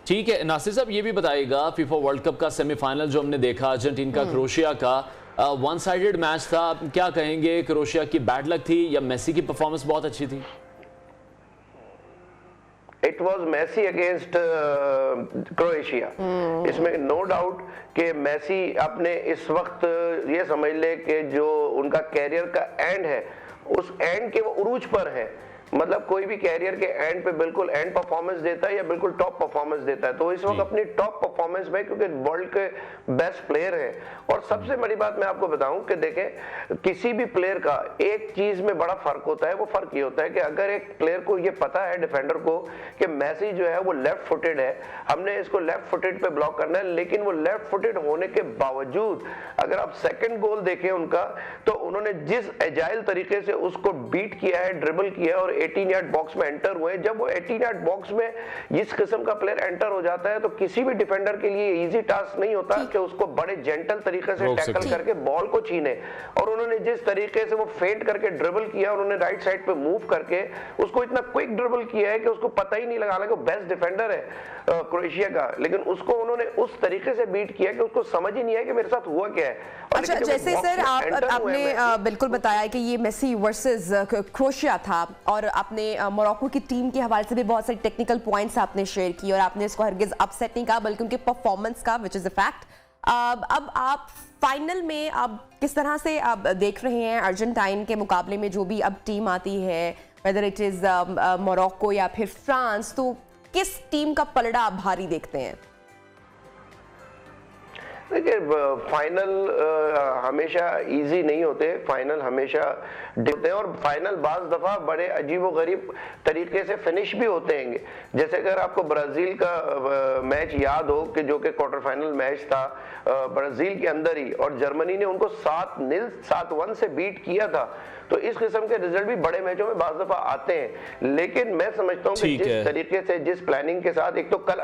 ठीक है, नासिर साहब ये भी बताइएगा, फीफा वर्ल्ड कप का सेमीफाइनल जो हमने देखा, अर्जेंटीना का क्रोएशिया का वन साइडेड मैच था, आप क्या कहेंगे? क्रोएशिया की बैड लक थी या मेसी की परफॉर्मेंस बहुत अच्छी थी? It was Messi against Croatia, इसमें नो डाउट कि मेसी अपने इस वक्त ये समझ ले कि जो उनका कैरियर का एंड है, उस एंड के वो उरूज पर है। मतलब कोई भी कैरियर के एंड पे बिल्कुल एंड परफॉर्मेंस देता है या बिल्कुल टॉप परफॉर्मेंस देता है, तो इस वक्त अपनी टॉप परफॉर्मेंस में, क्योंकि वर्ल्ड के बेस्ट प्लेयर है। और सबसे बड़ी बात मैं आपको बताऊं कि देखें, किसी भी प्लेयर का एक चीज में बड़ा फर्क होता है, वो फर्क ये होता है कि अगर एक प्लेयर को ये पता है, डिफेंडर को, कि मेसी जो है वो लेफ्ट फुटेड है, हमने इसको लेफ्ट फुटेड पे ब्लॉक करना है, लेकिन वो लेफ्ट फुटेड होने के बावजूद अगर आप सेकंड गोल देखें उनका, तो उन्होंने जिस एजाइल तरीके से उसको बीट किया है, ड्रिबल किया है, और 18 यार्ड बॉक्स में एंटर हुए। जब वो 18 यार्ड बॉक्स में इस किस्म का प्लेयर एंटर हो जाता है, तो किसी भी डिफेंडर के लिए इजी टास्क नहीं होता कि उसको बड़े जेंटल तरीके से टैकल करके बॉल को छीने। और उन्होंने जिस तरीके से वो फेंट करके ड्रिबल किया, उन्होंने राइट साइड पे मूव करके उसको इतना क्विक ड्रिबल किया है कि उसको पता ही नहीं लगा, हालांकि वो बेस्ट डिफेंडर है क्रोएशिया का, लेकिन उसको उन्होंने उस तरीके से बीट किया कि उसको समझ ही नहीं आया कि मेरे साथ हुआ क्या है। अच्छा, जैसे सर आपने बिल्कुल बताया कि ये मेसी वर्सेस क्रोएशिया था, और आपने मोरक्को की टीम के हवाले से भी बहुत सारे टेक्निकल पॉइंट्स आपने शेयर किए, और आपने इसको हरगिज अपसेट नहीं कहा, बल्कि उनके परफॉर्मेंस का, विच इज अ फैक्ट। अब आप फाइनल में अब किस तरह से आप देख रहे हैं अर्जेंटाइन के मुकाबले में जो भी अब टीम आती है, वेदर इट इज मोरक्को या फिर फ्रांस, तो किस टीम का पलड़ा आप भारी देखते हैं? देखिए, फाइनल हमेशा इजी नहीं होते, फाइनल हमेशा होते हैं, और फाइनल बाज दफा बड़े अजीबोगरीब तरीके से फिनिश भी होते हैं। जैसे अगर आपको ब्राजील का मैच याद हो कि जो कि क्वार्टर फाइनल मैच था ब्राजील के अंदर ही, और जर्मनी ने उनको 7-0 7-1 से बीट किया था। तो इस किस्म के रिजल्ट भी बड़े मैचों में बाज दफा आते हैं, लेकिन मैं समझता हूँ कि जिस तरीके से, जिस प्लानिंग के साथ, एक तो कल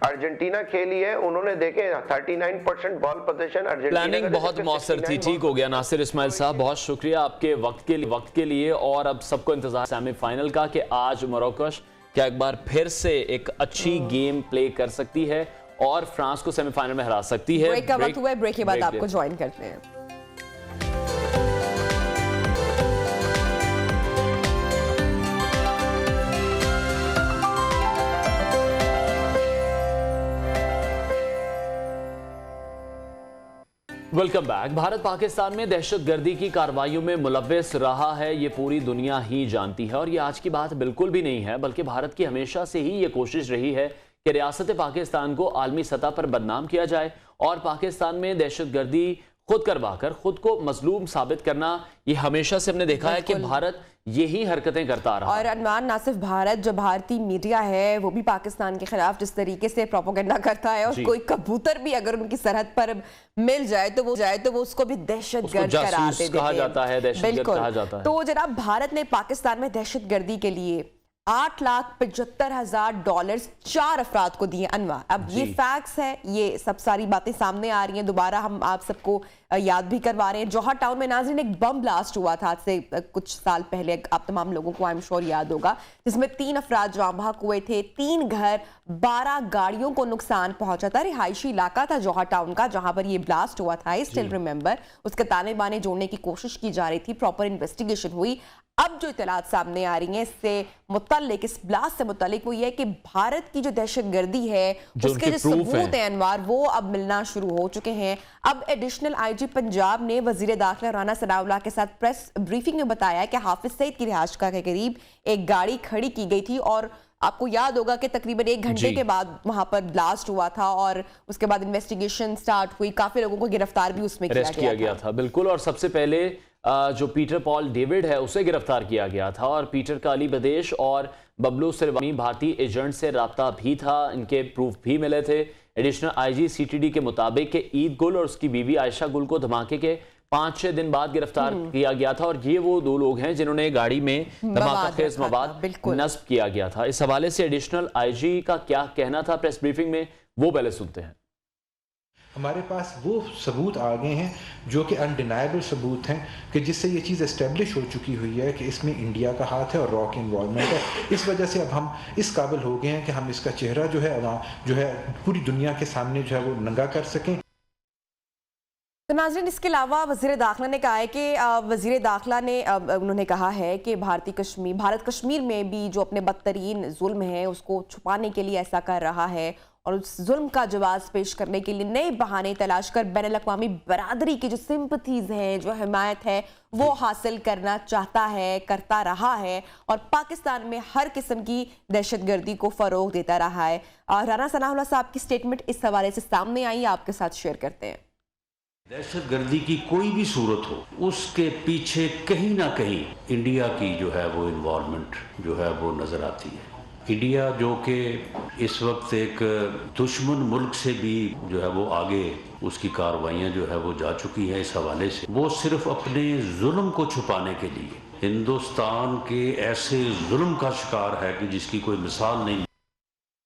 अर्जेंटीना खेली है, उन्होंने देखे 30 79% बॉल पोजीशन अर्जेंटीना प्लानिंग का, बहुत जैसे मौसर थी। 69 ठीक हो गया नासिर इस्माइल साहब, बहुत शुक्रिया आपके वक्त के लिए। और अब सबको इंतजार सेमीफाइनल का कि आज मोरक्को क्या एक बार फिर से एक अच्छी गेम प्ले कर सकती है और फ्रांस को सेमीफाइनल में हरा सकती है। ब्रेक का वक्त हुआ है, ब्रेक के बाद ब्रेक आपको ज्वाइन करते हैं। Welcome back. भारत पाकिस्तान में दहशतगर्दी की कार्रवाइयों में मुलव्वस रहा है, ये पूरी दुनिया ही जानती है। और ये आज की बात बिल्कुल भी नहीं है, बल्कि भारत की हमेशा से ही ये कोशिश रही है कि रियासत पाकिस्तान को आलमी सतह पर बदनाम किया जाए और पाकिस्तान में दहशतगर्दी खुद करवाकर खुद को मजलूम साबित करना। ये हमेशा से हमने देखा है कि भारत यही हरकतें करता रहा। और अनवान, ना सिर्फ भारत, जो भारतीय मीडिया है वो भी पाकिस्तान के खिलाफ जिस तरीके से प्रोपेगेंडा करता है, और कोई कबूतर भी अगर उनकी सरहद पर मिल जाए तो वो उसको भी दहशतगर्द करार देते कहा जाता है, दहशतगर्द कहा जाता है। तो जनाब, भारत ने पाकिस्तान में दहशतगर्दी के लिए $8,75,000 4 अफराद को दिए। अनवर, अब ये फैक्ट्स है, ये सब सारी बातें सामने आ रही हैं। दोबारा हम आप सबको याद भी करवा रहे हैं, जौहर टाउन में नाज़रीन एक बम ब्लास्ट हुआ था आज से कुछ साल पहले, आप तमाम लोगों को आई एम श्योर याद होगा, जिसमें 3 अफराद जाँ बहक हुए थे, 3 घर, 12 गाड़ियों को नुकसान पहुंचा था। रिहायशी इलाका था जौहर टाउन का जहां पर ये ब्लास्ट हुआ था। I still remember. उसके ताने बाने जोड़ने की कोशिश की जा रही थी, प्रॉपर इन्वेस्टिगेशन हुई। अब जो इतलात सामने आ रही हैं इससे मुतल्लिक, इस ब्लास्ट से मुतल्लिक, वो ये है कि भारत की जो दहशतगर्दी है उसके जो सबूत हैं अनवार, वो अब मिलना शुरू हो चुके हैं। अब एडिशनल आईजी पंजाब ने वजीर दाखिला राना सनाउल्लाह के साथ प्रेस ब्रीफिंग में बताया कि हाफिज सईद की रिहाइश के करीब एक गाड़ी खड़ी की गई थी और आपको याद होगा कि तकरीबन 1 घंटे के बाद वहां पर ब्लास्ट हुआ था और उसके बाद इन्वेस्टिगेशन स्टार्ट हुई। काफी लोगों को गिरफ्तार भी उसमें किया गया था। बिल्कुल। और सबसे पहले जो पीटर पॉल डेविड है उसे गिरफ्तार किया गया था और पीटर काली बदेश और बबलू सिरवानी भारतीय एजेंट से राब्ता भी था, इनके प्रूफ भी मिले थे। एडिशनल आईजी सीटीडी के मुताबिक कि ईद गुल और उसकी बीवी आयशा गुल को धमाके के 5-6 दिन बाद गिरफ्तार किया गया था और ये वो 2 लोग हैं जिन्होंने गाड़ी में धमाकेखेज मवाद नस्ब किया गया था। इस हवाले से एडिशनल आईजी का क्या कहना था प्रेस ब्रीफिंग में, वो पहले सुनते हैं। हमारे पास वो सबूत आ गए हैं जो कि अनडिनाइबल सबूत हैं कि जिससे ये चीज़ एस्टेब्लिश हो चुकी हुई है कि इसमें इंडिया का हाथ है और रॉ की इन्वॉल्वमेंट है। इस वजह से अब हम इस काबिल हो गए हैं कि हम इसका चेहरा जो है पूरी दुनिया के सामने जो है वो नंगा कर सकें। तो नाज़रीन, इसके अलावा वज़ीर दाखिला ने कहा है कि वज़ीर दाखिला ने उन्होंने कहा है कि भारत कश्मीर में भी जो अपने बदतरीन जुल्म है उसको छुपाने के लिए ऐसा कर रहा है और उस जुल्म का जवाब पेश करने के लिए नए बहाने तलाश कर बैनुल-अक़वामी बरादरी की जो सिंपथीज हैं, जो हिमायत है, वो हासिल करना चाहता है, करता रहा है और पाकिस्तान में हर किस्म की दहशतगर्दी को फ़रोग देता रहा है। राना सनाउल्लाह साहब की स्टेटमेंट इस हवाले से सामने आई, आपके साथ शेयर करते हैं। दहशतगर्दी की कोई भी सूरत हो, उसके पीछे कहीं ना कहीं इंडिया की जो है वो इन्वॉल्वमेंट जो है वो नज़र आती है। इंडिया जो कि इस वक्त एक दुश्मन मुल्क से भी जो है वो आगे उसकी कार्रवाइयाँ जो है वो जा चुकी हैं। इस हवाले से वो सिर्फ अपने जुल्म को छुपाने के लिए हिंदुस्तान के ऐसे जुल्म का शिकार है कि जिसकी कोई मिसाल नहीं।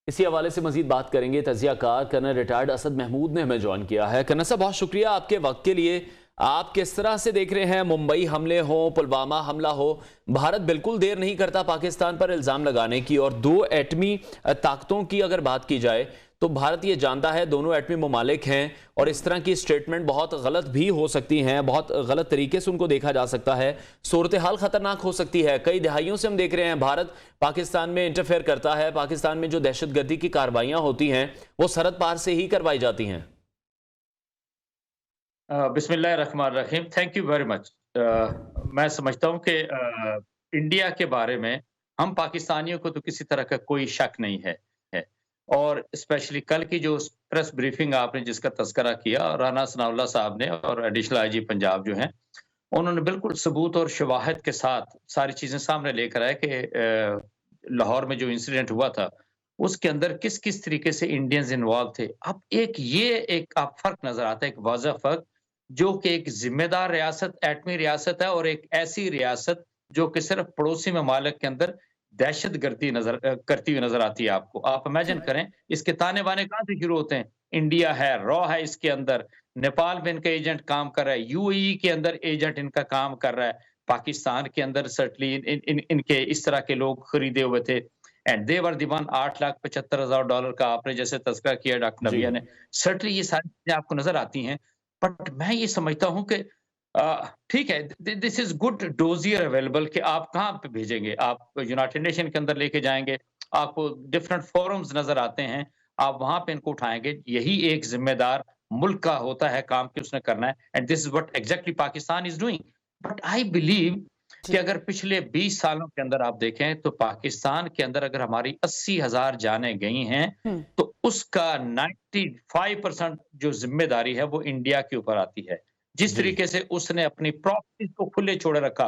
इसी हवाले से मजीद बात करेंगे। तजियाकार कर्नल रिटायर्ड असद महमूद ने हमें ज्वाइन किया है। कर्नल साहब, बहुत शुक्रिया आपके वक्त के लिए। आप किस तरह से देख रहे हैं, मुंबई हमले हो, पुलवामा हमला हो, भारत बिल्कुल देर नहीं करता पाकिस्तान पर इल्ज़ाम लगाने की। और 2 एटमी ताकतों की अगर बात की जाए तो भारत ये जानता है दोनों एटमी ममालिक हैं और इस तरह की स्टेटमेंट बहुत गलत भी हो सकती हैं, बहुत गलत तरीके से उनको देखा जा सकता है। सूरत हाल खतरनाक हो सकती है। कई दहाइयों से हम देख रहे हैं भारत पाकिस्तान में इंटरफेयर करता है। पाकिस्तान में जो दहशतगर्दी की कार्रवाइयां होती हैं वो सरहद पार से ही करवाई जाती हैं। बिस्मिल्लाहिर्रहमानिर्रहीम। Thank you very much. मैं समझता हूं कि इंडिया के बारे में हम पाकिस्तानियों को तो किसी तरह का कोई शक नहीं है और स्पेशली कल की जो प्रेस ब्रीफिंग आपने जिसका तज़किरा किया, राना सनाउल्लाह साहब ने और एडिशनल आईजी पंजाब जो हैं, उन्होंने बिल्कुल सबूत और शवाहिद के साथ सारी चीज़ें सामने लेकर आए कि लाहौर में जो इंसिडेंट हुआ था उसके अंदर किस किस तरीके से इंडियंस इन्वॉल्व थे। अब एक आप फर्क नजर आता है, एक वाज़ह फर्क, जो कि एक जिम्मेदार रियासत, एटमी रियासत है और एक ऐसी रियासत जो कि सिर्फ पड़ोसी ममालिक के अंदर दहशतगर्दी करती हुई नजर आती है। आपको आप इमेजिन करें इसके ताने बाने कहां से शुरू होते हैं। इंडिया है, रॉ है इसके अंदर, नेपाल में इनका एजेंट काम कर रहा है, यूएई के अंदर एजेंट इनका काम कर रहा है, पाकिस्तान के अंदर सर्टली इनके इस तरह के लोग खरीदे हुए थे and they were the one $8,75,000 का आपने जैसे तस्करा किया डॉक्टर नबिया ने, सर्टली ये सारी चीजें आपको नजर आती हैं। बट मैं ये समझता हूं कि ठीक है, this is good dossier available कि आप कहाँ पे भेजेंगे, आप यूनाइटेड नेशन के अंदर लेके जाएंगे, आपको डिफरेंट फोरम्स नजर आते हैं, आप वहां पे इनको उठाएंगे, यही एक जिम्मेदार मुल्क का होता है काम कि उसने करना है and this is what exactly Pakistan is doing. But I believe कि अगर पिछले 20 सालों के अंदर आप देखें तो पाकिस्तान के अंदर अगर हमारी 80,000 जानें गई हैं तो उसका 95% जो जिम्मेदारी है वो इंडिया के ऊपर आती है। जिस तरीके से उसने अपनी प्रॉपर्टीज को खुले छोड़े रखा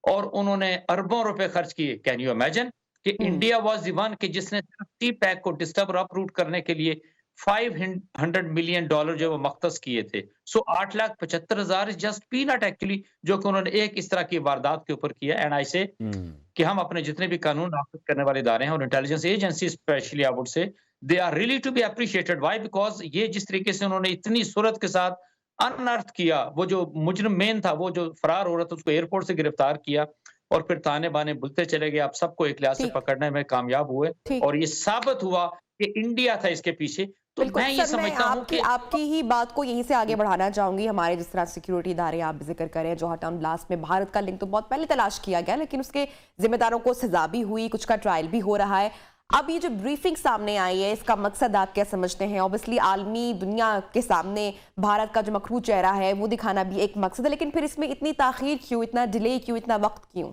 और उन्होंने अरबों रुपए खर्च किए, कैन यू इमेजिन कि इंडिया वाज द वन कि जिसने टी पैक को डिस्टर्ब और अपरूट करने के लिए $500 मिलियन जो वो मख्तस किए थे। सो 8,75,000 इज जस्ट पीनट एक्चुअली, जो कि उन्होंने एक इस तरह की वारदात के ऊपर किया। एंड आई से कि हम अपने जितने भी कानून नाफिज करने वाले इदारे हैं और intelligence agency specially I would say they are really to be appreciated. Why? Because ये जिस तरीके से उन्होंने इतनी सूरत के साथ अनअर्थ किया, वो जो मुजरिम मेन था, वो जो फरार हो रहा था, उसको एयरपोर्ट से गिरफ्तार किया और फिर ताने बाने बुलते चले गए, आप सबको एक लिहाज से पकड़ने में कामयाब हुए और ये साबित हुआ कि इंडिया था इसके पीछे। तो मैं ये समझता हूं कि आपकी ही बात को यहीं से आगे बढ़ाना चाहूंगी। हमारे जिस तरह सिक्योरिटी इदारे आप जिक्र करें, जौहर टाउन ब्लास्ट में भारत का लिंक तो बहुत पहले तलाश किया गया, लेकिन उसके जिम्मेदारों को सजा भी हुई, कुछ का ट्रायल भी हो रहा है। अब ये जो ब्रीफिंग सामने आई है, इसका मकसद आप क्या समझते हैं? ऑब्वियसली आलमी दुनिया के सामने भारत का जो मखरू चेहरा है वो दिखाना भी एक मकसद है, लेकिन फिर इसमें इतनी ताखीर क्यों, इतना डिले क्यों, इतना वक्त क्यों?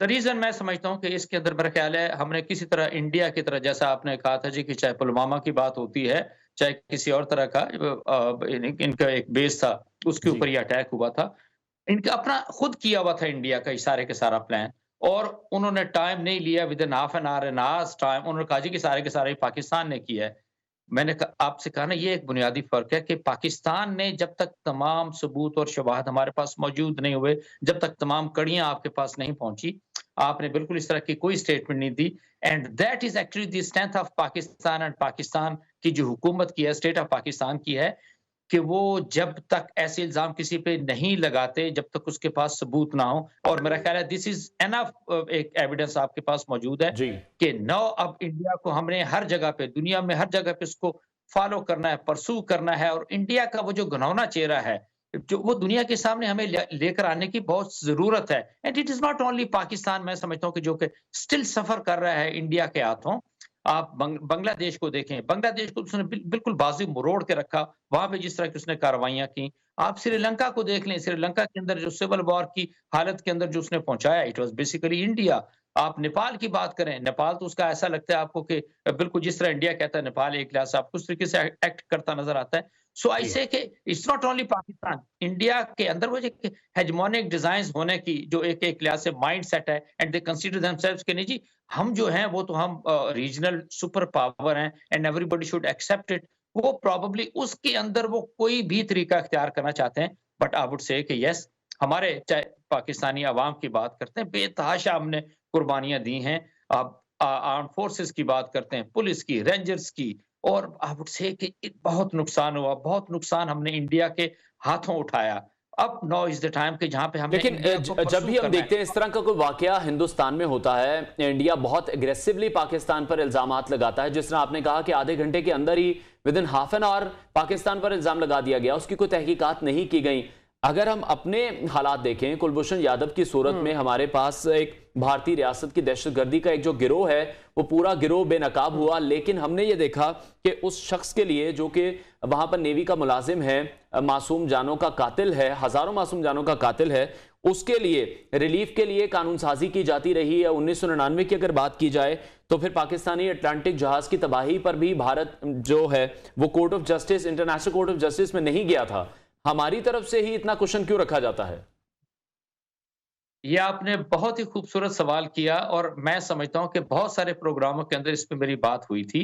रीजन मैं समझता हूं कि इसके अंदर मेरा ख्याल है हमने किसी तरह इंडिया की तरह, जैसा आपने कहा था जी कि चाहे पुलवामा की बात होती है, चाहे किसी और तरह का इनका एक बेस था उसके ऊपर ये अटैक हुआ था, इनका अपना खुद किया हुआ था इंडिया का इशारे के सारा प्लान, और उन्होंने टाइम नहीं लिया, within half an hour an hours time उन्होंने कहा जी कि सारे के सारे पाकिस्तान ने किया है। मैंने आपसे कहा ना, ये एक बुनियादी फर्क है कि पाकिस्तान ने जब तक तमाम सबूत और शवाहद हमारे पास मौजूद नहीं हुए, जब तक तमाम कड़ियां आपके पास नहीं पहुंची, आपने बिल्कुल इस तरह की कोई स्टेटमेंट नहीं दी। And that is actually the strength of Pakistan and Pakistan की जो हुकूमत की है, स्टेट ऑफ पाकिस्तान की है, कि वो जब तक ऐसे इल्जाम किसी पे नहीं लगाते जब तक उसके पास सबूत ना हो। और मेरा ख्याल है दिस इज एनफ एक एविडेंस आपके पास मौजूद है कि नो, अब इंडिया को हमने हर जगह पे, दुनिया में हर जगह पे इसको फॉलो करना है, परसू करना है, और इंडिया का वो जो घिनौना चेहरा है जो वो दुनिया के सामने हमें लेकर आने की बहुत जरूरत है। And it is not only Pakistan, मैं समझता हूँ कि जो कि स्टिल सफर कर रहा है इंडिया के हाथों। आप बांग्लादेश को देखें, बांग्लादेश को उसने बिल्कुल बाजू मरोड़ के रखा, वहां पे जिस तरह की उसने कार्रवाइयां की। आप श्रीलंका को देख लें, श्रीलंका के अंदर जो सिविल वॉर की हालत के अंदर जो उसने पहुंचाया, इट वाज बेसिकली इंडिया। आप नेपाल की बात करें, नेपाल तो उसका ऐसा लगता है आपको कि बिल्कुल जिस तरह इंडिया कहता है नेपाल एक लिहाज से आपको उस तरीके से एक्ट करता नजर आता है। सो आई से कि it's not only Pakistan, India के अंदर वो जो हेजमोनिक डिजाइन होने की जो एक एक लिहाज से माइंड सेट है, एंड दे कंसीडर देमसेल्व्स कि नहीं जी हम जो हैं वो तो हम रीजनल सुपर पावर हैं and everybody should accept it. वो प्रॉब्ली उसके अंदर वो कोई भी तरीका इख्तियार करना चाहते हैं। बट आई वुड से कि यस, हमारे चाहे पाकिस्तानी अवाम की बात करते हैं, बेतहाशा हमने कुर्बानियां दी हैं। आप आर्म फोर्सेस की बात करते हैं, पुलिस की, रेंजर्स की, और आई वुड से कि बहुत नुकसान हुआ, बहुत नुकसान हमने इंडिया के हाथों उठाया। अब नो इज द टाइम कि जहां पे हम, लेकिन जब भी हम देखते हैं इस तरह का कोई वाकया हिंदुस्तान में होता है, इंडिया बहुत एग्रेसिवली पाकिस्तान पर इल्जामात लगाता है। जिस तरह आपने कहा कि आधे घंटे के अंदर ही within half an hour Pakistan पर इल्जाम लगा दिया गया, उसकी कोई तहकीकात नहीं की गई। अगर हम अपने हालात देखें, कुलभूषण यादव की सूरत में हमारे पास एक भारतीय रियासत की दहशतगर्दी का एक जो गिरोह है वो पूरा गिरोह बेनकाब हुआ, लेकिन हमने ये देखा कि उस शख्स के लिए जो कि वहां पर नेवी का मुलाजिम है, मासूम जानों का कातिल है, हजारों मासूम जानों का कातिल है, उसके लिए रिलीफ के लिए कानून साजी की जाती रही है। 1999 की अगर बात की जाए तो फिर पाकिस्तानी अटलांटिक जहाज की तबाही पर भी भारत जो है वो court of justice, international court of justice में नहीं गया था। हमारी तरफ से ही इतना क्वेश्चन क्यों रखा जाता है? ये आपने बहुत ही खूबसूरत सवाल किया, और मैं समझता हूं कि बहुत सारे प्रोग्रामों के अंदर इस पे मेरी बात हुई थी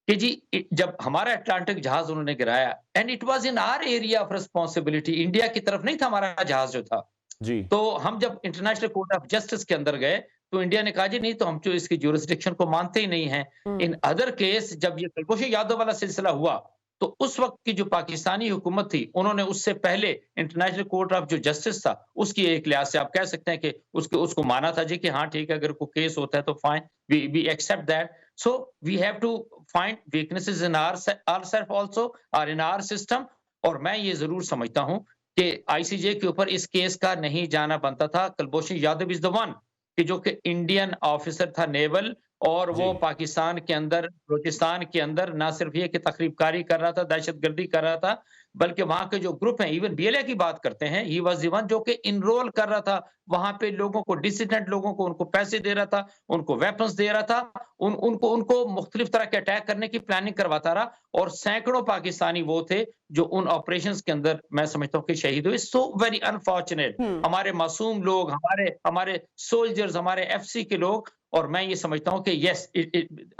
कि जी जब हमारा अटलांटिक जहाज उन्होंने गिराया, and it was in our area of responsibility, India की तरफ नहीं था हमारा जहाज जो था जी। तो हम जब इंटरनेशनल कोर्ट ऑफ जस्टिस के अंदर गए तो इंडिया ने कहा जी नहीं, तो हम जो इसकी ज्यूरिसडिक्शन को मानते ही नहीं हैं। इन अदर केस जब ये कुलभूषण यादव वाला सिलसिला हुआ तो उस वक्त की जो पाकिस्तानी हुकूमत थी उन्होंने उससे पहले इंटरनेशनल कोर्ट ऑफ जो जस्टिस था उसकी एक लिहाज से आप कह सकते हैं कि उसको माना था जी कि हाँ ठीक है, अगर कोई केस होता है तो fine, we accept that. So we have to find weaknesses in ourself also और इन आवर सिस्टम। और मैं ये जरूर समझता हूं कि आईसीजे के ऊपर इस केस का नहीं जाना बनता था। Kulbhushan Yadav is the one कि जो कि इंडियन ऑफिसर था नेवल, और वो पाकिस्तान के अंदर, बलूचिस्तान के अंदर ना सिर्फ ये कि तखरीबकारी कर रहा था, दहशतगर्दी कर रहा था, बल्कि वहां के जो ग्रुप हैं, इवन बीएलए की बात करते हैं, ही वाज द वन जो कि इनरोल कर रहा था वहां पे लोगों को, डिसिडेंट लोगों को, उनको पैसे दे रहा था, उनको वेपन्स दे रहा था, उनको मुख्तलिफ तरह के अटैक करने की प्लानिंग करवाता रहा। और सैकड़ों पाकिस्तानी वो थे जो उन ऑपरेशंस के अंदर मैं समझता हूँ कि शहीद हुए। सो वेरी अनफॉर्चुनेट, हमारे मासूम लोग, हमारे सोल्जर्स, हमारे एफसी के लोग। और मैं ये समझता हूं कि यस,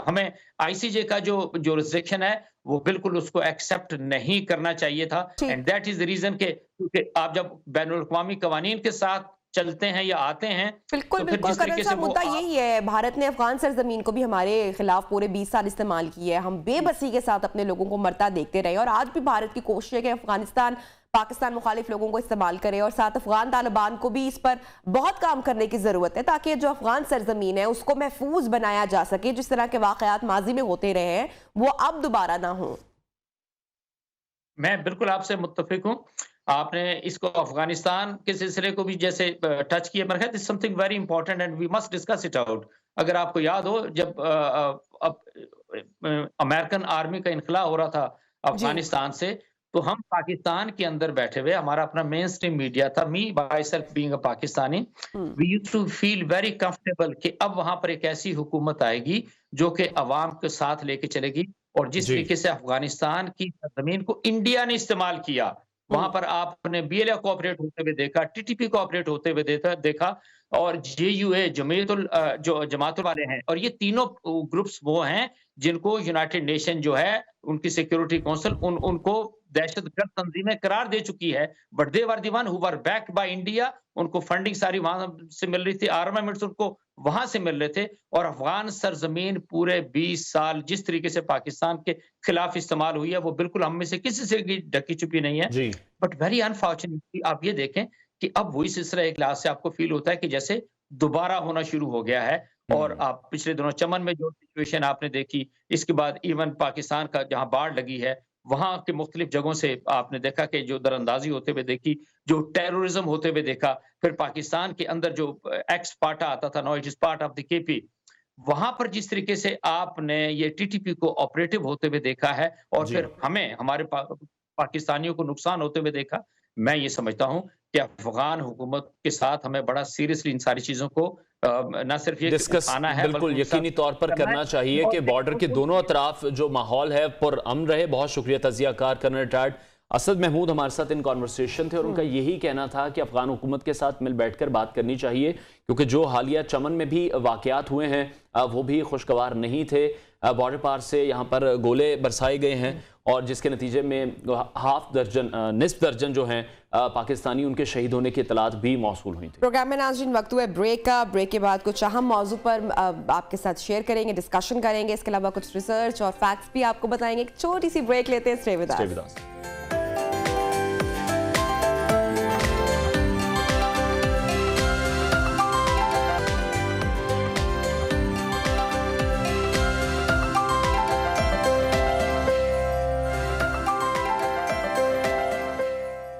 हमें आईसीजे का जो जुरिसडिक्शन है वो बिल्कुल उसको एक्सेप्ट नहीं करना चाहिए था। And that is the reason कि आप जब बैनुल अक़वामी कवानीन के साथ चलते हैं या आते हैं, बिल्कुल तो फिर बिल्कुल जिस तरीके से मुद्दा यही है। भारत ने अफगान सरजमीन को भी हमारे खिलाफ पूरे 20 साल इस्तेमाल किया है। हम बेबसी के साथ अपने लोगों को मरता देखते रहे, और आज भी भारत की कोशिश है कि अफगानिस्तान पाकिस्तान मुखालिफ लोगों को इस्तेमाल करे, और साथ अफगान तालिबान को भी इस पर बहुत काम करने की जरूरत है ताकि जो अफगान सरजमीन है उसको महफूज बनाया जा सके। जिस तरह के वाकयात माजी में होते रहे हैं वो अब दोबारा ना हो। मैं बिल्कुल आपसे मुत्तफिक हूं। आपने इसको अफगानिस्तान के सिलसिले को भी जैसे टच किया, मेरे ख्याल is something very important and we must discuss it out. अगर आपको याद हो, जब अमेरिकन आर्मी का इनखला हो रहा था अफगानिस्तान से, तो हम पाकिस्तान के अंदर बैठे हुए, हमारा अपना मेन स्ट्रीम मीडिया था, me by self being a Pakistani, we used to feel very comfortable कि अब वहां पर एक ऐसी हुकूमत आएगी जो कि अवाम के साथ लेके चलेगी। और जिस तरीके से अफगानिस्तान की जमीन को इंडिया ने इस्तेमाल किया, वहां पर आपने बीएलए को ऑपरेट होते हुए देखा, टीटीपी को ऑपरेट होते हुए देखा, और जेयूए जमातुल वाले हैं, और ये तीनों ग्रुप्स वो हैं जिनको यूनाइटेड नेशन जो है उनकी सिक्योरिटी काउंसिल उनको दहशतगर्द तंजीमें करार दे चुकी है। But they were the one who were backed by India. उनको फंडिंग सारी वहां से मिल रही थी, आर्मामेंट्स उनको वहां से मिल रहे थे। और अफगान सरजमीन पूरे 20 साल जिस तरीके से पाकिस्तान के खिलाफ इस्तेमाल हुई है वो बिल्कुल हम में से किसी से ढकी छुपी नहीं है। बट वेरी अनफॉर्चुनेटली आप ये देखें कि अब वही सिलसिला एक लिहाज से आपको फील होता है कि जैसे दोबारा होना शुरू हो गया है। और आप पिछले दिनों चमन में जो सिचुएशन आपने देखी, इसके बाद इवन पाकिस्तान का जहां बाढ़ लगी है वहां के मुख्तलिफ जगहों से आपने देखा कि जो दरअंदाजी होते हुए देखी, जो टेररिज्म होते हुए देखा, फिर पाकिस्तान के अंदर जो एक्स पार्टा आता था, no it is part of the KP, वहां पर जिस तरीके से आपने ये टीटीपी को ऑपरेटिव होते हुए देखा है, और फिर हमारे पाकिस्तानियों को नुकसान होते हुए देखा। मैं ये समझता हूं कि अफगान हुकूमत के साथ हमें बड़ा सीरियसली इन सारी चीजों को ना सिर्फ ये डिस्कस आना है, बिल्कुल यकीनी तौर पर करना चाहिए कि बॉर्डर के दोनों अतराफ जो माहौल है पुरअमन रहे। बहुत शुक्रिया तजियाकार कर्नल रिटायर्ड असद महमूद हमारे साथ इन कॉन्वर्सेशन थे, और उनका यही कहना था कि अफगान हुकूमत के साथ मिल बैठकर बात करनी चाहिए, क्योंकि जो हालिया चमन में भी वाकयात हुए हैं वो भी खुशगवार नहीं थे। बॉर्डर पार से यहाँ पर गोले बरसाए गए हैं, और जिसके नतीजे में निस्फ दर्जन जो हैं पाकिस्तानी उनके शहीद होने की इतलात भी मौसूल हुई थी। प्रोग्राम में नाज़रीन वक्त हुआ ब्रेक का। ब्रेक के बाद कुछ अहम मौजू पर आपके साथ शेयर करेंगे, डिस्कशन करेंगे। इसके अलावा कुछ रिसर्च और फैक्ट्स भी आपको बताएंगे। एक छोटी सी ब्रेक लेते हैं। Stay with us.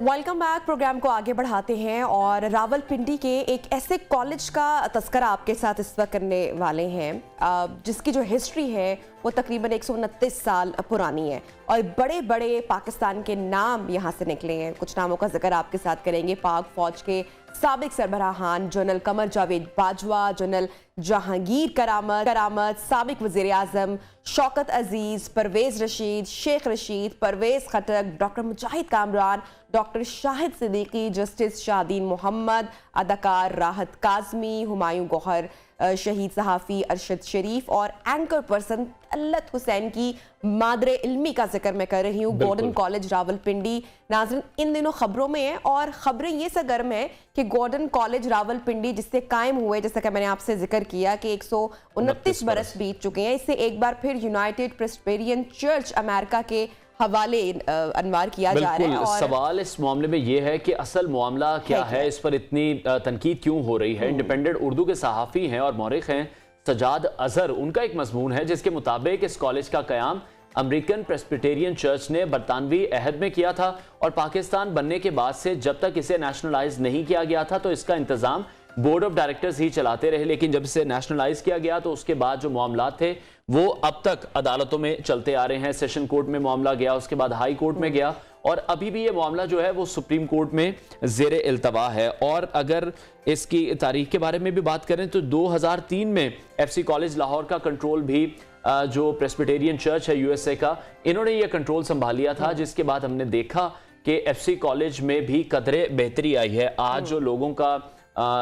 Welcome back. Programme को आगे बढ़ाते हैं और रावलपिंडी के एक ऐसे कॉलेज का तस्करा आपके साथ इस वक्त करने वाले हैं जिसकी जो हिस्ट्री है वो तकरीबन 129 साल पुरानी है, और बड़े बड़े पाकिस्तान के नाम यहाँ से निकले हैं। कुछ नामों का जिक्र आपके साथ करेंगे। पाक फौज के साबिक सरबराहान जनरल कमर जावेद बाजवा, जनरल जहांगीर करामत, साबिक वज़ीर आज़म शौकत अजीज़, परवेज़ रशीद, शेख रशीद, परवेज़ खटक, डॉक्टर मुजाहिद कामरान, डॉक्टर शाहिद सिद्दीकी, जस्टिस शादीन मोहम्मद, अदाकार राहत काज़मी, हुमायूं गौहर शहीद सहाफ़ी अरशद शरीफ और एंकर पर्सन तलत हुसैन की मादरे इल्मी का जिक्र मैं कर रही हूँ गॉर्डन कॉलेज रावलपिंडी। नाज़रीन, इन दिनों खबरों में है और खबरें ये सरगर्म है कि गॉर्डन कॉलेज रावलपिंडी जिससे कायम हुए, जैसा कि मैंने आपसे जिक्र किया कि 129 बरस बीत चुके हैं, इससे एक बार फिर यूनाइटेड प्रेस्बिटेरियन चर्च अमेरिका के हवाले अनवार किया जा रहा है। और सवाल इस मामले में यह है कि असल मामला क्या है, इस पर इतनी तनकीद क्यों हो रही है। इंडिपेंडेंट उर्दू के सहाफ़ी हैं और मौरिख हैं सजाद अजहर, उनका एक मजमून है जिसके मुताबिक इस कॉलेज का क़याम अमेरिकन प्रेस्बिटेरियन चर्च ने बरतानवी अहद में किया था और पाकिस्तान बनने के बाद से जब तक इसे नेशनलाइज नहीं किया गया था तो इसका इंतज़ाम बोर्ड ऑफ डायरेक्टर्स ही चलाते रहे। लेकिन जब इसे नेशनलाइज किया गया तो उसके बाद जो मामला थे वो अब तक अदालतों में चलते आ रहे हैं। सेशन कोर्ट में मामला गया, उसके बाद हाई कोर्ट में गया और अभी भी ये मामला जो है वो सुप्रीम कोर्ट में ज़ेर इल्तवा है। और अगर इसकी तारीख के बारे में भी बात करें तो 2003 में FC कॉलेज लाहौर का कंट्रोल भी जो प्रेस्बिटेरियन चर्च है USA का, इन्होंने ये कंट्रोल संभाल लिया था, जिसके बाद हमने देखा कि FC कॉलेज में भी कदरे बेहतरी आई है। आज जो लोगों का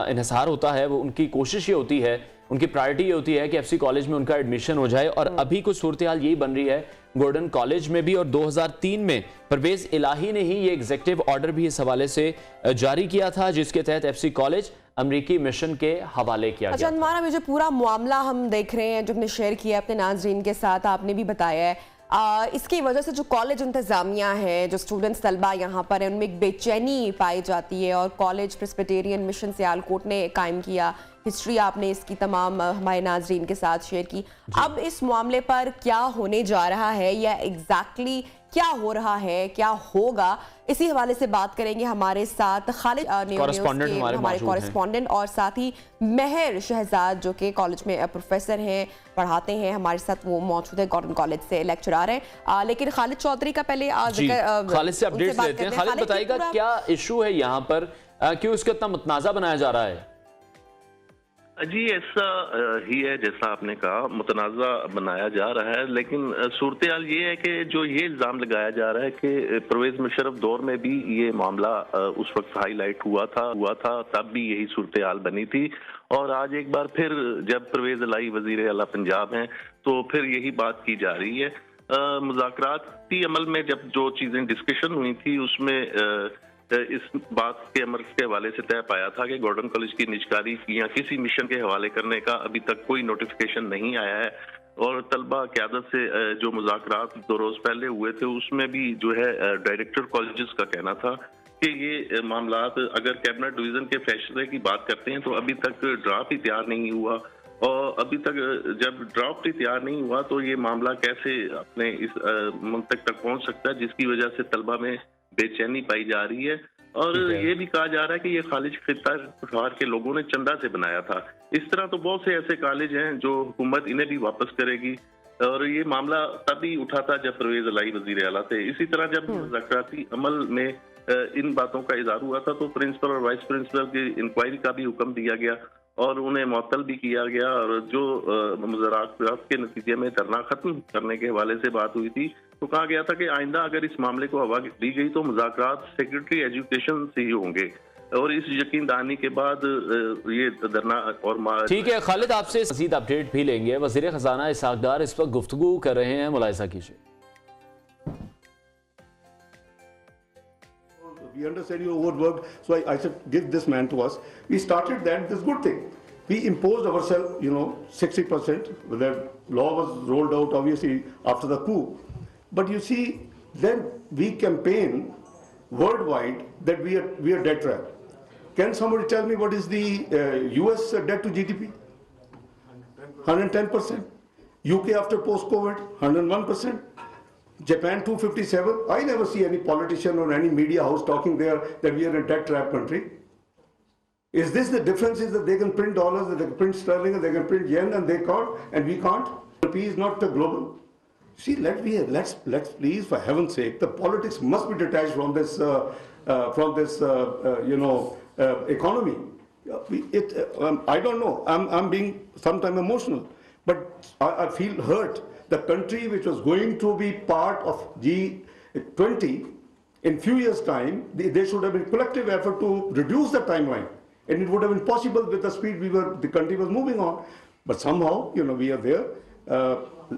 इन्हिसार होता है वो उनकी कोशिश ये होती है, उनकी प्रायोरिटी ये होती है कि FC कॉलेज में उनका एडमिशन हो जाए। और अभी कुछ सूरत हाल यही बन रही है गॉर्डन कॉलेज में भी। और 2003 में परवेज इलाही ने ही ये एग्जीक्यूटिव ऑर्डर भी इस हवाले से जारी किया था जिसके तहत FC कॉलेज अमेरिकी मिशन के हवाले किया गया। अनवार, में जो पूरा मामला हम देख रहे हैं जो हमने शेयर किया अपने नाज़रीन के साथ, आपने भी बताया है, इसकी वजह से जो कॉलेज इंतज़ामिया है, जो स्टूडेंट्स तलबा यहाँ पर है, उनमें एक बेचैनी पाई जाती है। और कॉलेज प्रेस्बिटेरियन मिशन सियालकोट ने कायम किया, हिस्ट्री आपने इसकी तमाम हमारे नाज़रीन के साथ शेयर की। अब इस मामले पर क्या होने जा रहा है या एग्जैक्टली क्या हो रहा है, क्या होगा, इसी हवाले से बात करेंगे। हमारे साथ खालिद हमारे कॉरेस्पॉन्डेंट और साथ ही महर शहजाद जो कि कॉलेज में प्रोफेसर हैं, पढ़ाते हैं, हमारे साथ वो मौजूद है, गॉर्डन कॉलेज से लेक्चरर हैं। लेकिन खालिद चौधरी का पहले खालिद से अपडेट्स लेते हैं। खालिद बताइएगा क्या इशू है यहाँ पर, क्यों इसको इतना मुतनाज़ा बनाया जा रहा है? जी ऐसा ही है जैसा आपने कहा, मुतनाज़ा बनाया जा रहा है। लेकिन सूरत हाल ये है कि जो ये इल्ज़ाम लगाया जा रहा है कि परवेज़ मुशर्रफ दौर में भी ये मामला उस वक्त हाईलाइट हुआ था तब भी यही सूरत हाल बनी थी। और आज एक बार फिर जब परवेज़ इलाही वज़ीर आला पंजाब हैं तो फिर यही बात की जा रही है। मुज़ाकराती अमल में जब जो चीज़ें डिस्कशन हुई थी उसमें इस बात के अमल के हवाले से तय पाया था कि गॉर्डन कॉलेज की निजकारी या किसी मिशन के हवाले करने का अभी तक कोई नोटिफिकेशन नहीं आया है। और तलबा क़यादत से जो मुज़ाकरात 2 रोज़ पहले हुए थे उसमें भी जो है डायरेक्टर कॉलेजेस का कहना था कि ये मामलात अगर कैबिनेट डिवीज़न के फैसले की बात करते हैं तो अभी तक ड्राफ्ट ही तैयार नहीं हुआ। और अभी तक जब ड्राफ्ट ही तैयार नहीं हुआ तो ये मामला कैसे अपने इस मंतक तक पहुँच सकता है, जिसकी वजह से तलबा में बेचैनी पाई जा रही है। और ये भी कहा जा रहा है कि ये कॉलेज खितार के लोगों ने चंदा से बनाया था। इस तरह तो बहुत से ऐसे कॉलेज हैं जो हुकूमत इन्हें भी वापस करेगी। और ये मामला तभी उठा था जब परवेज़ इलाही वज़ीर आला थे। इसी तरह जब मुज़ाकराती अमल में इन बातों का इज़हार हुआ था तो प्रिंसिपल और वाइस प्रिंसिपल की इंक्वायरी का भी हुक्म दिया गया और उन्हें मुअत्तल भी किया गया। और जो मुज़ाकरात के नतीजे में धरना खत्म करने के हवाले से बात हुई थी तो कहा गया था कि आइंदा अगर इस मामले को हवा दी गई तो मुज़ाकरात सेक्रेटरी एजुकेशन से ही होंगे। और इस यकीन दहानी के बाद ये धरना और ठीक है खालिद, आपसे मज़ीद अपडेट भी लेंगे। वज़ीर ख़ज़ाना इसहाक़ डार इस वक्त गुफ्तगू कर रहे हैं, मुलाहिज़ा कीजिए। We understand you overworked, so I said, give this man to us. We started that, this good thing. We imposed ourselves, 60%. The law was rolled out, obviously, after the coup. But you see, then we campaign worldwide that we are debt trapped. Can somebody tell me what is the US debt to GDP? 110%. UK after post-COVID, 101%. Japan 257. I never see any politician or any media house talking there that we are a debt trap country. Is this the difference? Is that they can print dollars, they can print sterling, they can print yen, and they can't, and we can't? The P is not the global. See, let's please, for heaven's sake, the politics must be detached from this economy. I don't know. I'm being sometimes emotional, but I feel hurt. The country which was going to be part of G20 in few years' time, they should have been collective effort to reduce the timeline. and it would have been possible with the speed the country was moving on. But somehow, we are there.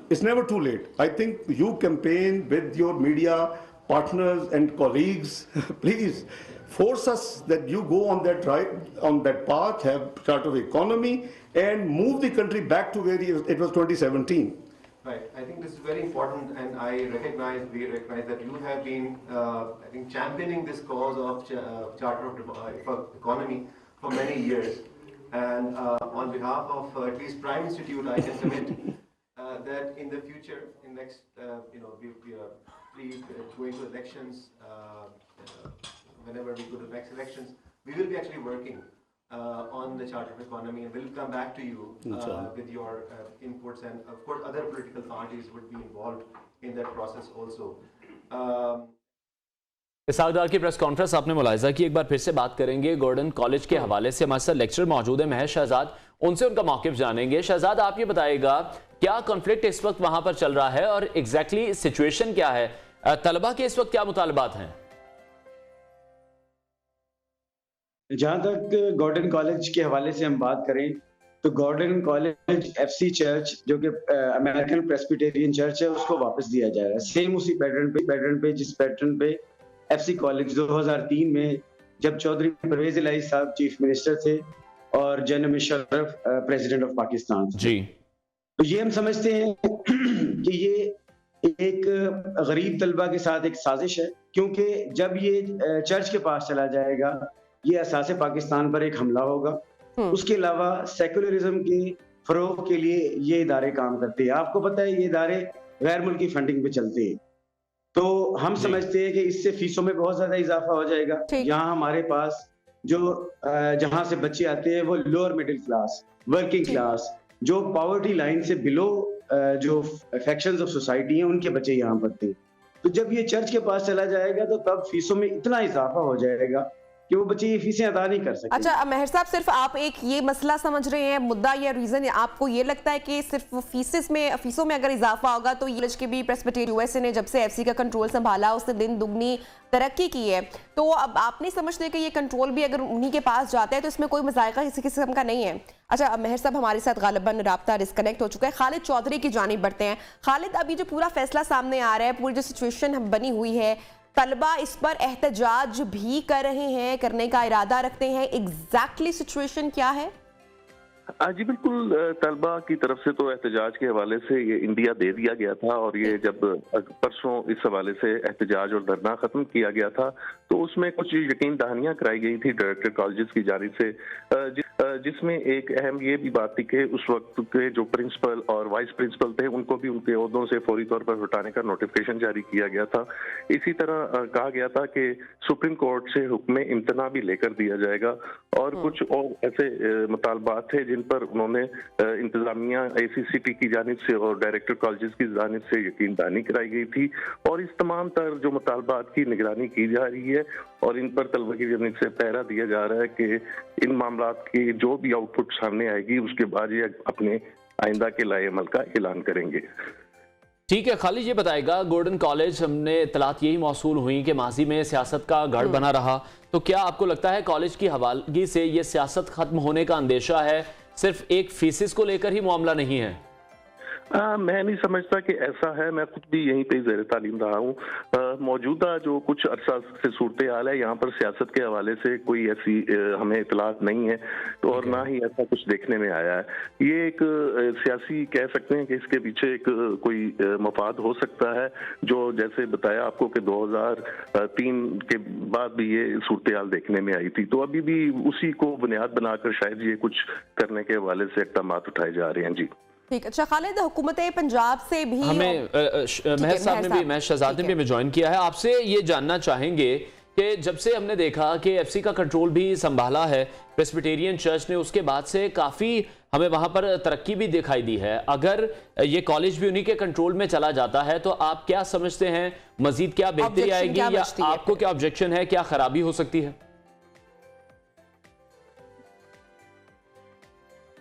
It's never too late. I think you campaign with your media partners and colleagues. Please force us that you go on that path, have chart of economy, and move the country back to where it was 2017. Right. I think this is very important, and we recognize that you have been, I think, championing this cause of Charter of Economy for many years. And on behalf of at least Prime Institute, I can commit that in the future, in next, we are please going to elections. Whenever we go to next elections, we will be actually working on the Charter of Economy, and we'll come back to you with your inputs, and of course other political parties would be involved in that process also. इसहाक डार की press conference आपने मुलाहिजा की, एक बार फिर से बात करेंगे Gordon college के हवाले से। हमारे साथ लेक्चर मौजूद है महज शहजाद, उनसे उनका मौक़िफ़ जानेंगे। शहजाद, आप ये बताइएगा क्या कॉन्फ्लिक्ट इस वक्त वहां पर चल रहा है और एग्जैक्टली सिचुएशन क्या है? तलबा के इस वक्त क्या मुतालबात हैं? जहां तक गॉर्डन कॉलेज के हवाले से हम बात करें तो गॉर्डन कॉलेज एफसी चर्च जो कि अमेरिकन प्रेस्बिटेरियन चर्च है उसको वापस दिया जा रहा है, सेम उसी पैटर्न पे जिस पैटर्न पे एफसी कॉलेज 2003 में जब चौधरी परवेज इलाही साहब चीफ मिनिस्टर थे और general Musharraf president of Pakistan ji, तो ये हम समझते हैं कि ये एक गरीब तलबा के साथ एक साजिश है, क्योंकि जब ये चर्च के पास चला जाएगा ये असासे पाकिस्तान पर एक हमला होगा। उसके अलावा सेकुलरिज्म के फरोग के लिए ये इदारे काम करते हैं। आपको पता है ये इदारे गैर मुल्की फंडिंग पे चलते हैं, तो हम समझते हैं कि इससे फीसों में बहुत ज्यादा इजाफा हो जाएगा। यहाँ हमारे पास जो जहाँ से बच्चे आते हैं वो lower middle class, working class, जो पॉवर्टी लाइन से बिलो जो सेक्शंस ऑफ सोसाइटी हैं उनके बच्चे यहाँ पढ़ते हैं। तो जब ये चर्च के पास चला जाएगा तो तब फीसों में इतना इजाफा हो जाएगा कि वो बच्चे ये फीसें अदा नहीं कर सकते। अच्छा महर साहब, सिर्फ आप एक ये मसला समझ रहे हैं, मुद्दा या रीजन आपको ये लगता है कि सिर्फ फीसों में अगर इजाफा होगा तो ये के भी प्रेस्बिटेरियन यूएसए ने जब से एफसी का कंट्रोल संभाला उसने दिन दुगनी तरक्की की है, तो अब आप नहीं समझते कि ये कंट्रोल भी अगर उन्हीं के पास जाता है तो इसमें कोई मजायका किसी किस्म का नहीं है? अच्छा महर साहब, हमारे साथ गालिबन राब्ता डिस्कनेक्ट हो चुका है, खालिद चौधरी की जानिब बढ़ते हैं। खालिद, अभी जो पूरा फैसला सामने आ रहा है, पूरी जो सिचुएशन बनी हुई है, तलबा इस पर एहतजाज भी कर रहे हैं, करने का इरादा रखते हैं, एग्जैक्टली सिचुएशन क्या है? जी बिल्कुल, तलबा की तरफ से तो एहतजाज के हवाले से ये इंडिया दे दिया गया था, और ये जब परसों इस हवाले से एहतजाज और धरना खत्म किया गया था तो उसमें कुछ यकीन दहानियां कराई गई थी डायरेक्टर कॉलेजेस की जानिब से, जिसमें एक अहम ये भी बात थी कि उस वक्त के जो प्रिंसिपल और वाइस प्रिंसिपल थे उनको भी उनके ओहदों से फौरी तौर पर हटाने का नोटिफिकेशन जारी किया गया था। इसी तरह कहा गया था कि सुप्रीम कोर्ट से हुक्म इम्तना भी लेकर दिया जाएगा, और कुछ और ऐसे मुतालबात थे जिन पर उन्होंने इंतजामिया ACCT की जानिब से और डायरेक्टर कॉलेजेस की जानिब से यकीन दहानी कराई गई थी, और इस तमाम तर जो मुतालबात की निगरानी की जा रही है और इन पर तलबा की जानिब से पहरा दिया जा रहा है कि इन मामलात की जो भी आउटपुट सामने आएगी उसके बाद ये अपने आइंदा के लाए अमल का ऐलान करेंगे। ठीक है खालिद, ये बताएगा गॉर्डन कॉलेज, हमने इत्तलात यही मौसूल हुई कि माजी में सियासत का गढ़ बना रहा, तो क्या आपको लगता है कॉलेज की हवालगी से ये सियासत खत्म होने का अंदेशा है, सिर्फ एक फीसिस को लेकर ही मामला नहीं है? मैं नहीं समझता कि ऐसा है, मैं खुद भी यहीं पे ज़ेर तालीम रहा हूँ। मौजूदा जो कुछ अरसा से सूरत हाल है यहाँ पर सियासत के हवाले से कोई ऐसी हमें इतलात नहीं है, तो और ना ही ऐसा कुछ देखने में आया है। ये एक सियासी कह सकते हैं कि इसके पीछे एक कोई मफाद हो सकता है, जो जैसे बताया आपको कि 2003 के बाद भी ये सूरत हाल देखने में आई थी, तो अभी भी उसी को बुनियाद बनाकर शायद ये कुछ करने के हवाले से इक़दाम उठाए जा रहे हैं। जी ठीक। अच्छा खालिद, हुकूमत पंजाब से भी हमें महर साहब ने भी, महर शहजाद ने भी हमें ज्वाइन किया है, आपसे ये जानना चाहेंगे कि जब से हमने देखा कि एफसी का कंट्रोल भी संभाला है प्रेस्बिटेरियन चर्च ने, उसके बाद से काफ़ी हमें वहाँ पर तरक्की भी दिखाई दी है। अगर ये कॉलेज भी उन्हीं के कंट्रोल में चला जाता है तो आप क्या समझते हैं, मजीद क्या बेहतरी आएगी या आपको क्या ऑब्जेक्शन है, क्या खराबी हो सकती है?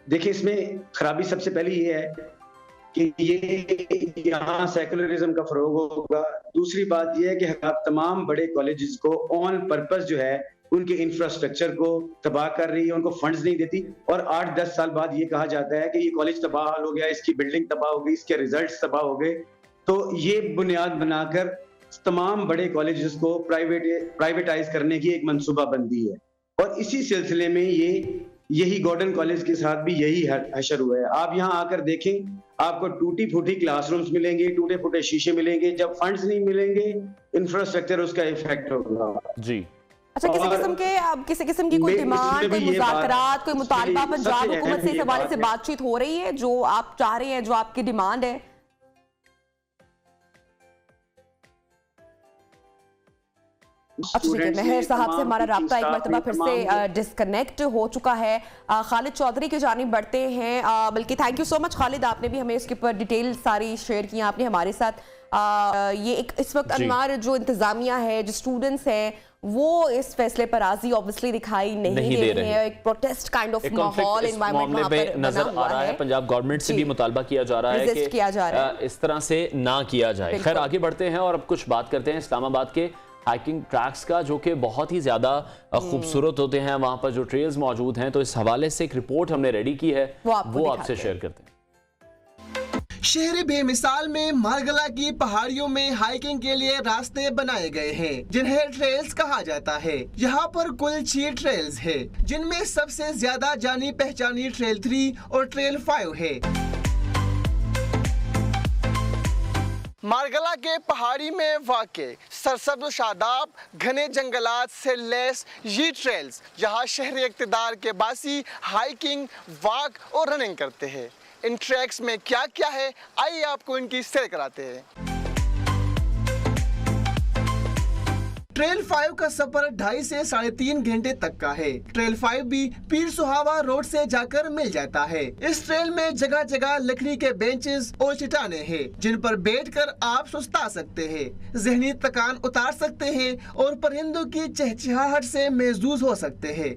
देखिए, इसमें खराबी सबसे पहले ये है कि ये यहाँ सेकुलरिज्म का फरोग होगा। दूसरी बात ये है कि तमाम बड़े कॉलेजेस को ऑन पर्पस जो है उनके इंफ्रास्ट्रक्चर को तबाह कर रही है, उनको फंड्स नहीं देती, और 8-10 साल बाद ये कहा जाता है कि ये कॉलेज तबाह हो गया, इसकी बिल्डिंग तबाह हो गई, इसके रिजल्ट्स तबाह हो गए। तो ये बुनियाद बनाकर तमाम बड़े कॉलेजेस को प्राइवेटाइज करने की एक मंसूबाबंदी है, और इसी सिलसिले में यही गॉर्डन कॉलेज के साथ भी यही हशर हुआ है। आप यहाँ आकर देखें, आपको टूटी फूटी क्लासरूम्स मिलेंगे, टूटे फूटे शीशे मिलेंगे। जब फंड्स नहीं मिलेंगे, इंफ्रास्ट्रक्चर उसका इफेक्ट होगा जी। अच्छा, किसी किस्म की कोई डिमांड, कोई मुज़ाकरात, कोई मुतालबा पंजाब हुकूमत से इस हवाले से बातचीत हो रही है, जो आप चाह रहे हैं, जो आपकी डिमांड है? अच्छा ठीक है, मेहर साहब से हमारा राब्ता एक मरतबा फिर से डिस्कनेक्ट हो चुका है। खालिद चौधरी की जानिब बढ़ते हैं। बल्कि thank you so much Khalid, आपने भी हमें इसके ऊपर डिटेल सारी शेयर की आपने हमारे साथ। ये एक इस वक्त अनवार जो इंतजामिया है, जो स्टूडेंट्स हैं, वो इस फैसले पर राजी ऑब्वियसली दिखाई नहीं दे रहे हैं। एक प्रोटेस्ट काइंड ऑफ माहौल एनवायरनमेंट वहां पर नजर आ रहा है। पंजाब गवर्नमेंट से भी मुतालबा किया जा रहा है कि इस तरह से ना किया जाए। खैर आगे बढ़ते हैं और अब कुछ बात करते हैं इस्लामाबाद के हाइकिंग ट्रैक्स का, जो कि बहुत ही ज़्यादा खूबसूरत होते हैं, वहाँ पर जो ट्रेल्स मौजूद हैं। तो इस हवाले से एक रिपोर्ट हमने रेडी की है, वो आपसे शेयर करते हैं। शहर बेमिसाल में मारगला की पहाड़ियों में हाइकिंग के लिए रास्ते बनाए गए हैं, जिन्हें ट्रेल्स कहा जाता है। यहाँ पर कुल 6 ट्रेल्स है, जिनमें सबसे ज्यादा जानी पहचानी ट्रेल 3 और ट्रेल 5 है। मारगला के पहाड़ी में वाक़े सरसब्ज़ शादाब घने जंगलात से लैस ये ट्रेल्स, यहाँ शहरी इक़्तिदार के बासी हाइकिंग, वॉक और रनिंग करते हैं। इन ट्रैक्स में क्या क्या है, आइए आपको इनकी सैर कराते हैं। ट्रेल 5 का सफर 2.5 से 3.5 घंटे तक का है। ट्रेल 5 भी पीर सुहावा रोड से जाकर मिल जाता है। इस ट्रेल में जगह जगह लकड़ी के बेंचेस और चट्टानें हैं, जिन पर बैठकर आप सुस्ता सकते हैं, जहनी थकान उतार सकते हैं और परिंदों की चहचहाहट से महसूस हो सकते हैं।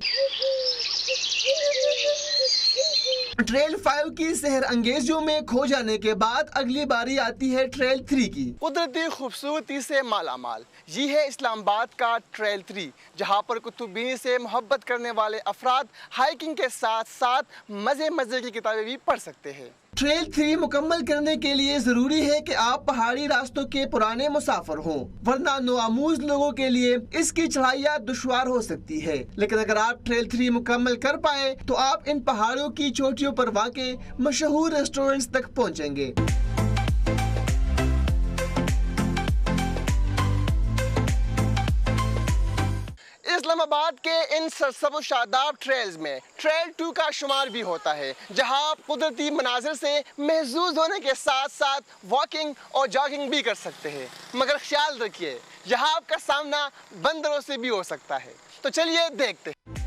ट्रेल 5 की सहर अंगेजियों में खो जाने के बाद अगली बारी आती है ट्रेल 3 की। कुदरती खूबसूरती से मालामाल ये है इस्लामाबाद का ट्रेल 3, जहां पर कुतुबीनी से मोहब्बत करने वाले अफराद हाइकिंग के साथ साथ मजे मजे की किताबें भी पढ़ सकते हैं। ट्रेल 3 मुकम्मल करने के लिए जरूरी है कि आप पहाड़ी रास्तों के पुराने मुसाफिर हों, वरना नौआमूज लोगों के लिए इसकी चढ़ाइयाँ दुश्वार हो सकती है। लेकिन अगर आप ट्रेल 3 मुकम्मल कर पाए तो आप इन पहाड़ों की चोटियों पर वाक़े मशहूर रेस्टोरेंट्स तक पहुँचेंगे। इस्लामाबाद के इन सरसब्ज़ शादाब ट्रेल्स में ट्रेल 2 का शुमार भी होता है, जहां आप कुदरती मनाजिर से महसूस होने के साथ साथ वॉकिंग और जॉगिंग भी कर सकते हैं। मगर ख्याल रखिए, यहाँ आपका सामना बंदरों से भी हो सकता है। तो चलिए देखते हैं।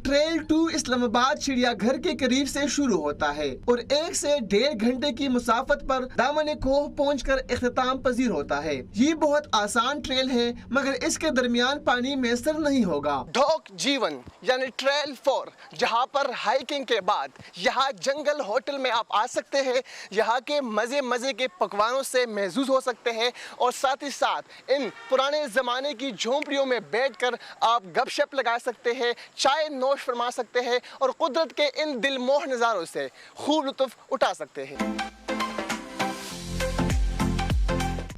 ट्रेल 2 इस्लामाबाद चिड़ियाघर के करीब से शुरू होता है और 1 से 1.5 घंटे की मुसाफत पर दामन कोह पहुंचकर इख्तिताम पजीर होता है। ये बहुत आसान ट्रेल है, मगर इसके दरमियान पानी मैसर नहीं होगा। ढोक जीवन यानी ट्रेल 4, जहां पर हाइकिंग के बाद यहाँ जंगल होटल में आप आ सकते हैं, यहाँ के मजे मजे के पकवानों से महसूस हो सकते हैं और साथ ही साथ इन पुराने जमाने की झोंपड़ियों में बैठकर आप गपशप लगा सकते हैं, चाय नोश फरमा सकते हैं और कुदरत के इन दिलमोह नज़ारों से खूब लुत्फ उठा सकते हैं।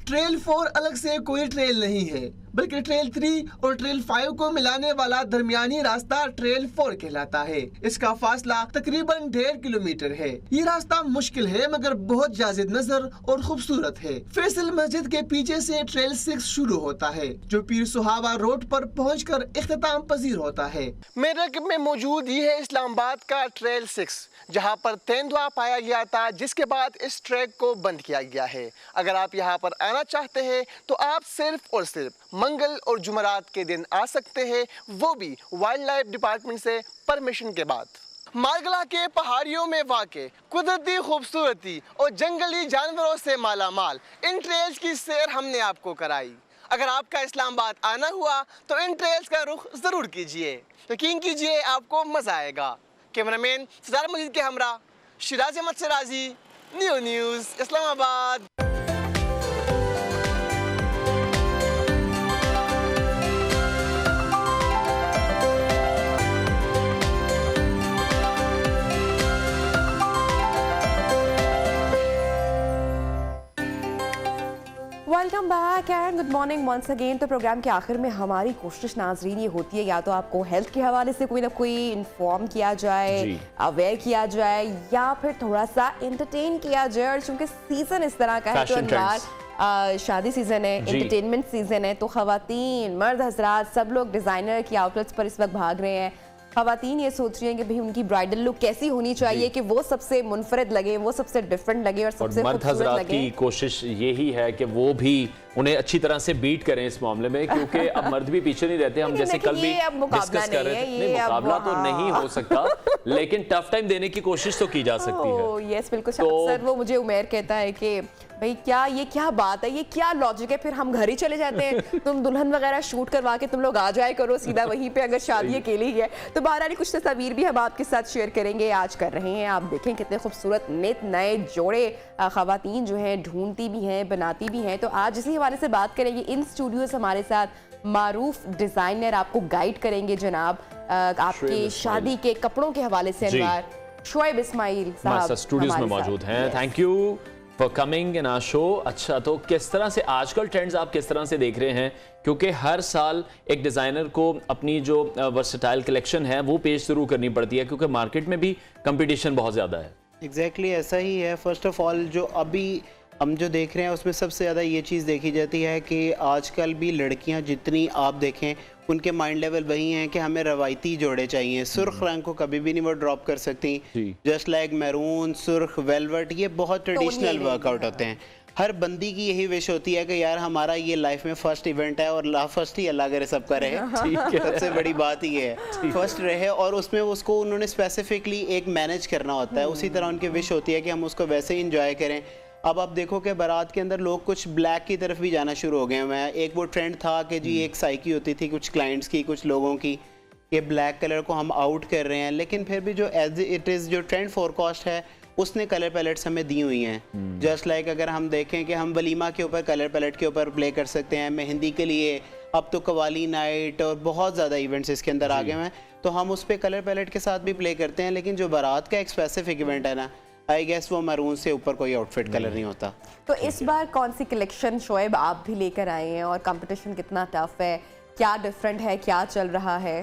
ट्रेल 4 अलग से कोई ट्रेल नहीं है, बल्कि ट्रेल 3 और ट्रेल 5 को मिलाने वाला दरमियानी रास्ता ट्रेल 4 कहलाता है। इसका फासला तकरीबन 1.5 किलोमीटर है। ये रास्ता मुश्किल है, मगर बहुत जायज़ नजर और खूबसूरत है। फैसल मस्जिद के पीछे से ट्रेल 6 शुरू होता है, जो पीर सुहावा रोड पर पहुंचकर इख्तिताम पजीर होता है। मेरठ में मौजूद ये है इस्लामाबाद का ट्रेल 6, जहां पर तेंदुआ पाया गया था, जिसके बाद इस ट्रैक को बंद किया गया है। अगर आप यहाँ पर आना चाहते हैं तो आप सिर्फ और सिर्फ मंगल और जुमरात के दिन आ सकते हैं, वो भी वाइल्ड लाइफ डिपार्टमेंट से परमिशन के बाद। मारगला के पहाड़ियों में वाक़े कुदरती खूबसूरती और जंगली जानवरों से मालामाल इन ट्रेल्स की सैर हमने आपको कराई। अगर आपका इस्लामाबाद आना हुआ तो इन ट्रेल्स का रुख जरूर कीजिए, यकीन कीजिए आपको मजा आएगा। कैमरामैन सदार मजीद के हमरा Shiraz Ahmed Siraji, new news Islamabad. Welcome back and good morning once again. तो प्रोग्राम के आखिर में हमारी कोशिश नाजरीन ये होती है या तो आपको हेल्थ के हवाले से कोई ना कोई इन्फॉर्म किया जाए, अवेयर किया जाए, या फिर थोड़ा सा एंटरटेन किया जाए। और चूंकि सीजन इस तरह का है तो अनवार शादी सीजन है, एंटरटेनमेंट सीजन है, तो खवातीन मर्द हजरात सब लोग डिजाइनर की आउटलेट्स पर इस वक्त भाग रहे हैं। खवातीन ये सोच रही हैं कि भाई उनकी ब्राइडल लुक कैसी होनी चाहिए कि वो सबसे मुनफरद लगे, वो सबसे डिफरेंट लगे और सबसे मर्द हजरात की कोशिश यही है कि वो भी उन्हें अच्छी तरह से बीट करें इस मामले में, क्योंकि अब मर्द भी पीछे नहीं रहते। हम जैसे कल भी डिस्कस कर रहे थे, नहीं मुकाबला तो नहीं हो सकता, लेकिन टफ टाइम देने की कोशिश तो की जा सकती है। यस बिल्कुल। अक्सर वो मुझे उमेर कहता है कि भाई क्या ये क्या बात है, ये क्या लॉजिक है, फिर हम घर ही चले जाते हैं, तुम दुल्हन वगैरह शूट करवा के तुम लोग आ जाए करो सीधा वहीं पे, अगर शादी अकेली है तो। बहरहाल कुछ तस्वीर भी हम आपके साथ शेयर करेंगे, आज कर रहे हैं। आप देखें कितने खूबसूरत नित नए जोड़े खवातीन जो हैं ढूंढती भी हैं, बनाती भी हैं। तो आज इसी हवाले से बात करेंगे। इन स्टूडियोज हमारे साथ मारूफ डिजाइनर आपको गाइड करेंगे जनाब, आपके शादी के कपड़ों के हवाले से अनवार शोएब इस्माइल साहब स्टूडियोज में मौजूद हैं। Thank you for coming in our show. अच्छा, तो किस तरह से आजकल ट्रेंड्स आप किस तरह से देख रहे हैं, क्योंकि हर साल एक डिज़ाइनर को अपनी जो वर्सेटाइल कलेक्शन है वो पेश शुरू करनी पड़ती है, क्योंकि मार्केट में भी कंपटीशन बहुत ज़्यादा है। एग्जैक्टली ऐसा ही है। फर्स्ट ऑफ ऑल जो अभी हम जो देख रहे हैं उसमें सबसे ज़्यादा ये चीज़ देखी जाती है कि आजकल भी लड़कियां जितनी आप देखें उनके माइंड लेवल वही हैं कि हमें रवायती जोड़े चाहिए। सुर्ख रंग को कभी भी नहीं वो ड्रॉप कर सकती, जस्ट लाइक मैरून, सुर्ख, वेलवेट, ये बहुत ट्रेडिशनल वर्कआउट होते हैं। हर बंदी की यही विश होती है कि यार हमारा ये लाइफ में फर्स्ट इवेंट है और फर्स्ट ही अल्लाह करे सबका रहे। सबसे बड़ी बात ये है फर्स्ट रहे, और उसमें उसको उन्होंने स्पेसिफिकली एक मैनेज करना होता है। उसी तरह उनकी विश होती है कि हम उसको वैसे ही इंजॉय करें। अब आप देखो कि बारात के अंदर लोग कुछ ब्लैक की तरफ भी जाना शुरू हो गए हैं। एक वो ट्रेंड था कि जी एक साइकी होती थी कुछ क्लाइंट्स की, कुछ लोगों की, कि ब्लैक कलर को हम आउट कर रहे हैं, लेकिन फिर भी जो एज इट इज़ जो ट्रेंड फोरकास्ट है उसने कलर पैलेट्स हमें दी हुई हैं। जस्ट लाइक अगर हम देखें कि हम वलीमा के ऊपर कलर पैलेट के ऊपर प्ले कर सकते हैं, मेहंदी के लिए अब तो कवाली नाइट और बहुत ज़्यादा इवेंट्स इसके अंदर आ गए हैं, तो हम उस पर कलर पैलेट के साथ भी प्ले करते हैं। लेकिन जो बारात का एक स्पेसिफिक इवेंट है ना, आई गेस वो मरून से ऊपर कोई आउटफिट कलर नहीं होता। तो इस बार कौन सी कलेक्शन शोएब आप भी लेकर आए हैं, और कंपटीशन कितना टफ है, क्या डिफरेंट है, क्या चल रहा है?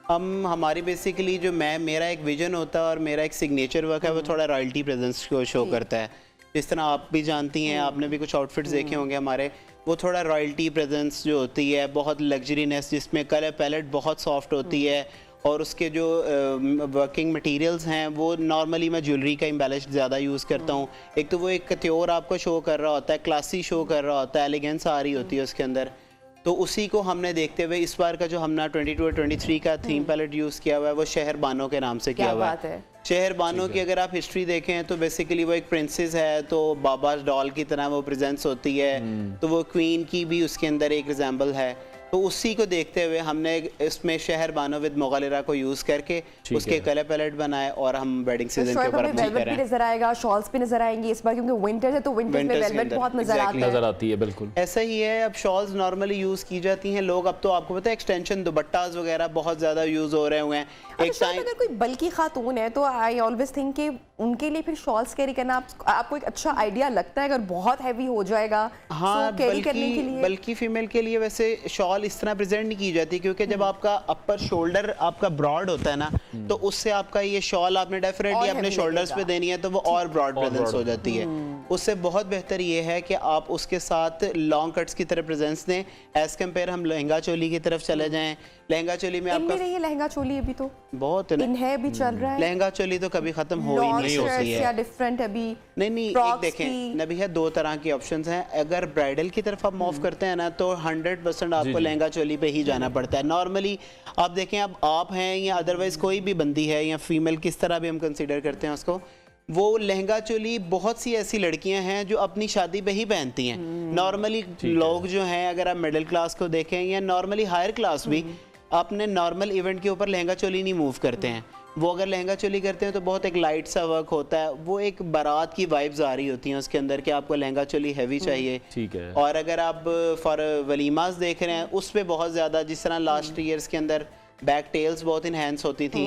हमारी बेसिकली जो मेरा एक विजन होता है और मेरा एक सिग्नेचर वर्क है, वो थोड़ा रॉयल्टी प्रेजेंस को शो करता है। जिस तरह आप भी जानती हैं, आपने भी कुछ आउटफिट्स देखे होंगे हमारे, वो थोड़ा रॉयल्टी प्रेजेंस जो होती है, बहुत लग्जरीनेस, जिसमें कलर पैलेट बहुत सॉफ्ट होती है, और उसके जो वर्किंग मटेरियल्स हैं वो नॉर्मली मैं ज्वेलरी का एम्बेलिश्ड ज़्यादा यूज़ करता हूँ। एक तो वो एक कत्योर आपको शो कर रहा होता है, क्लासी शो कर रहा होता है, एलिगेंस आ रही होती है उसके अंदर। तो उसी को हमने देखते हुए इस बार का जो हमने 22 और 23 का थीम पैलेट यूज़ किया हुआ है वो शहर बानो के नाम से किया हुआ है। शहर बानो की अगर आप हिस्ट्री देखें तो बेसिकली वो एक प्रिंसेस है, तो बाबाज डॉल की तरह वो प्रेजेंस होती है, तो वो क्वीन की भी उसके अंदर एक रिजेंबल है। तो उसी को देखते हुए हमने इसमें शहर बानो विद मुगलिरा को यूज करके उसके कलर पैलेट बनाए, और हम वेडिंग सीजन के ऊपर वेलवेट भी नजर आएगा, शॉल्स भी नजर आएंगी इस बार, क्योंकि विंटर है तो विंटर में वेलवेट बहुत नजर आती है। बिल्कुल ऐसा ही है। अब शॉल्स नॉर्मली यूज की जाती हैं लोग, अब तो आपको पता है एक्सटेंशन दुपट्टास वगैरह बहुत ज्यादा यूज हो रहे हुए हैं। एक टाइम अगर कोई बल्कि खातून है तो आई ऑलवेज थिंक कि उनके लिए फिर शॉल्स कैरी करना आपको एक अच्छा आइडिया लगता है, अगर बहुत हैवी हो जाएगा हाँ, कैरी करने के लिए। बल्कि फीमेल के लिए वैसे शॉल इस तरह प्रेजेंट नहीं की जाती, क्योंकि जब आपका अपर शोल्डर आपका ब्रॉड होता है ना, तो उससे आपका ये शॉल आपने डेफिनेटली अपने शोल्डर्स पे देनी है, तो वो और ब्रॉड प्रेजेंस हो जाती है। उससे बहुत बेहतर ये है कि आप उसके साथ लॉन्ग कट्स की तरफ प्रेजेंस दें, एज कम्पेयर हम लहंगा चोली की तरफ चले जाएं। लहंगा चोली में आपका लहंगा चोली अभी तो बहुत इन है भी चल रहा है, लहंगा चोली तो कभी खत्म हो ही नहीं होती है। या डिफरेंट अभी नहीं एक देखें नबी है, दो तरह की ऑप्शंस हैं। अगर ब्राइडल की तरफ आप मूव करते हैं ना, तो 100% आपको लहंगा चोली पे ही जाना पड़ता है। नॉर्मली आप देखें, अब आप हैं या अदरवाइज कोई भी बंदी है या फीमेल, किस तरह भी हम कंसिडर करते हैं उसको, वो लहंगा चोली बहुत सी ऐसी लड़कियां हैं जो अपनी शादी पे ही पहनती हैं। नॉर्मली लोग जो हैं, अगर आप मिडिल क्लास को देखें या नॉर्मली हायर क्लास भी, अपने नॉर्मल इवेंट के ऊपर लहंगा चोली नहीं मूव करते हैं। वो अगर लहंगा चोली करते हैं तो बहुत एक लाइट सा वर्क होता है, वो एक बारात की वाइब्स आ रही होती हैं उसके अंदर कि आपको लहंगा चोली हैवी चाहिए। ठीक है। और अगर आप फॉर वलीमास देख रहे हैं, उस पर बहुत ज़्यादा, जिस तरह लास्ट ईयर्स के अंदर बैक टेल्स बहुत इनहेंस होती थी,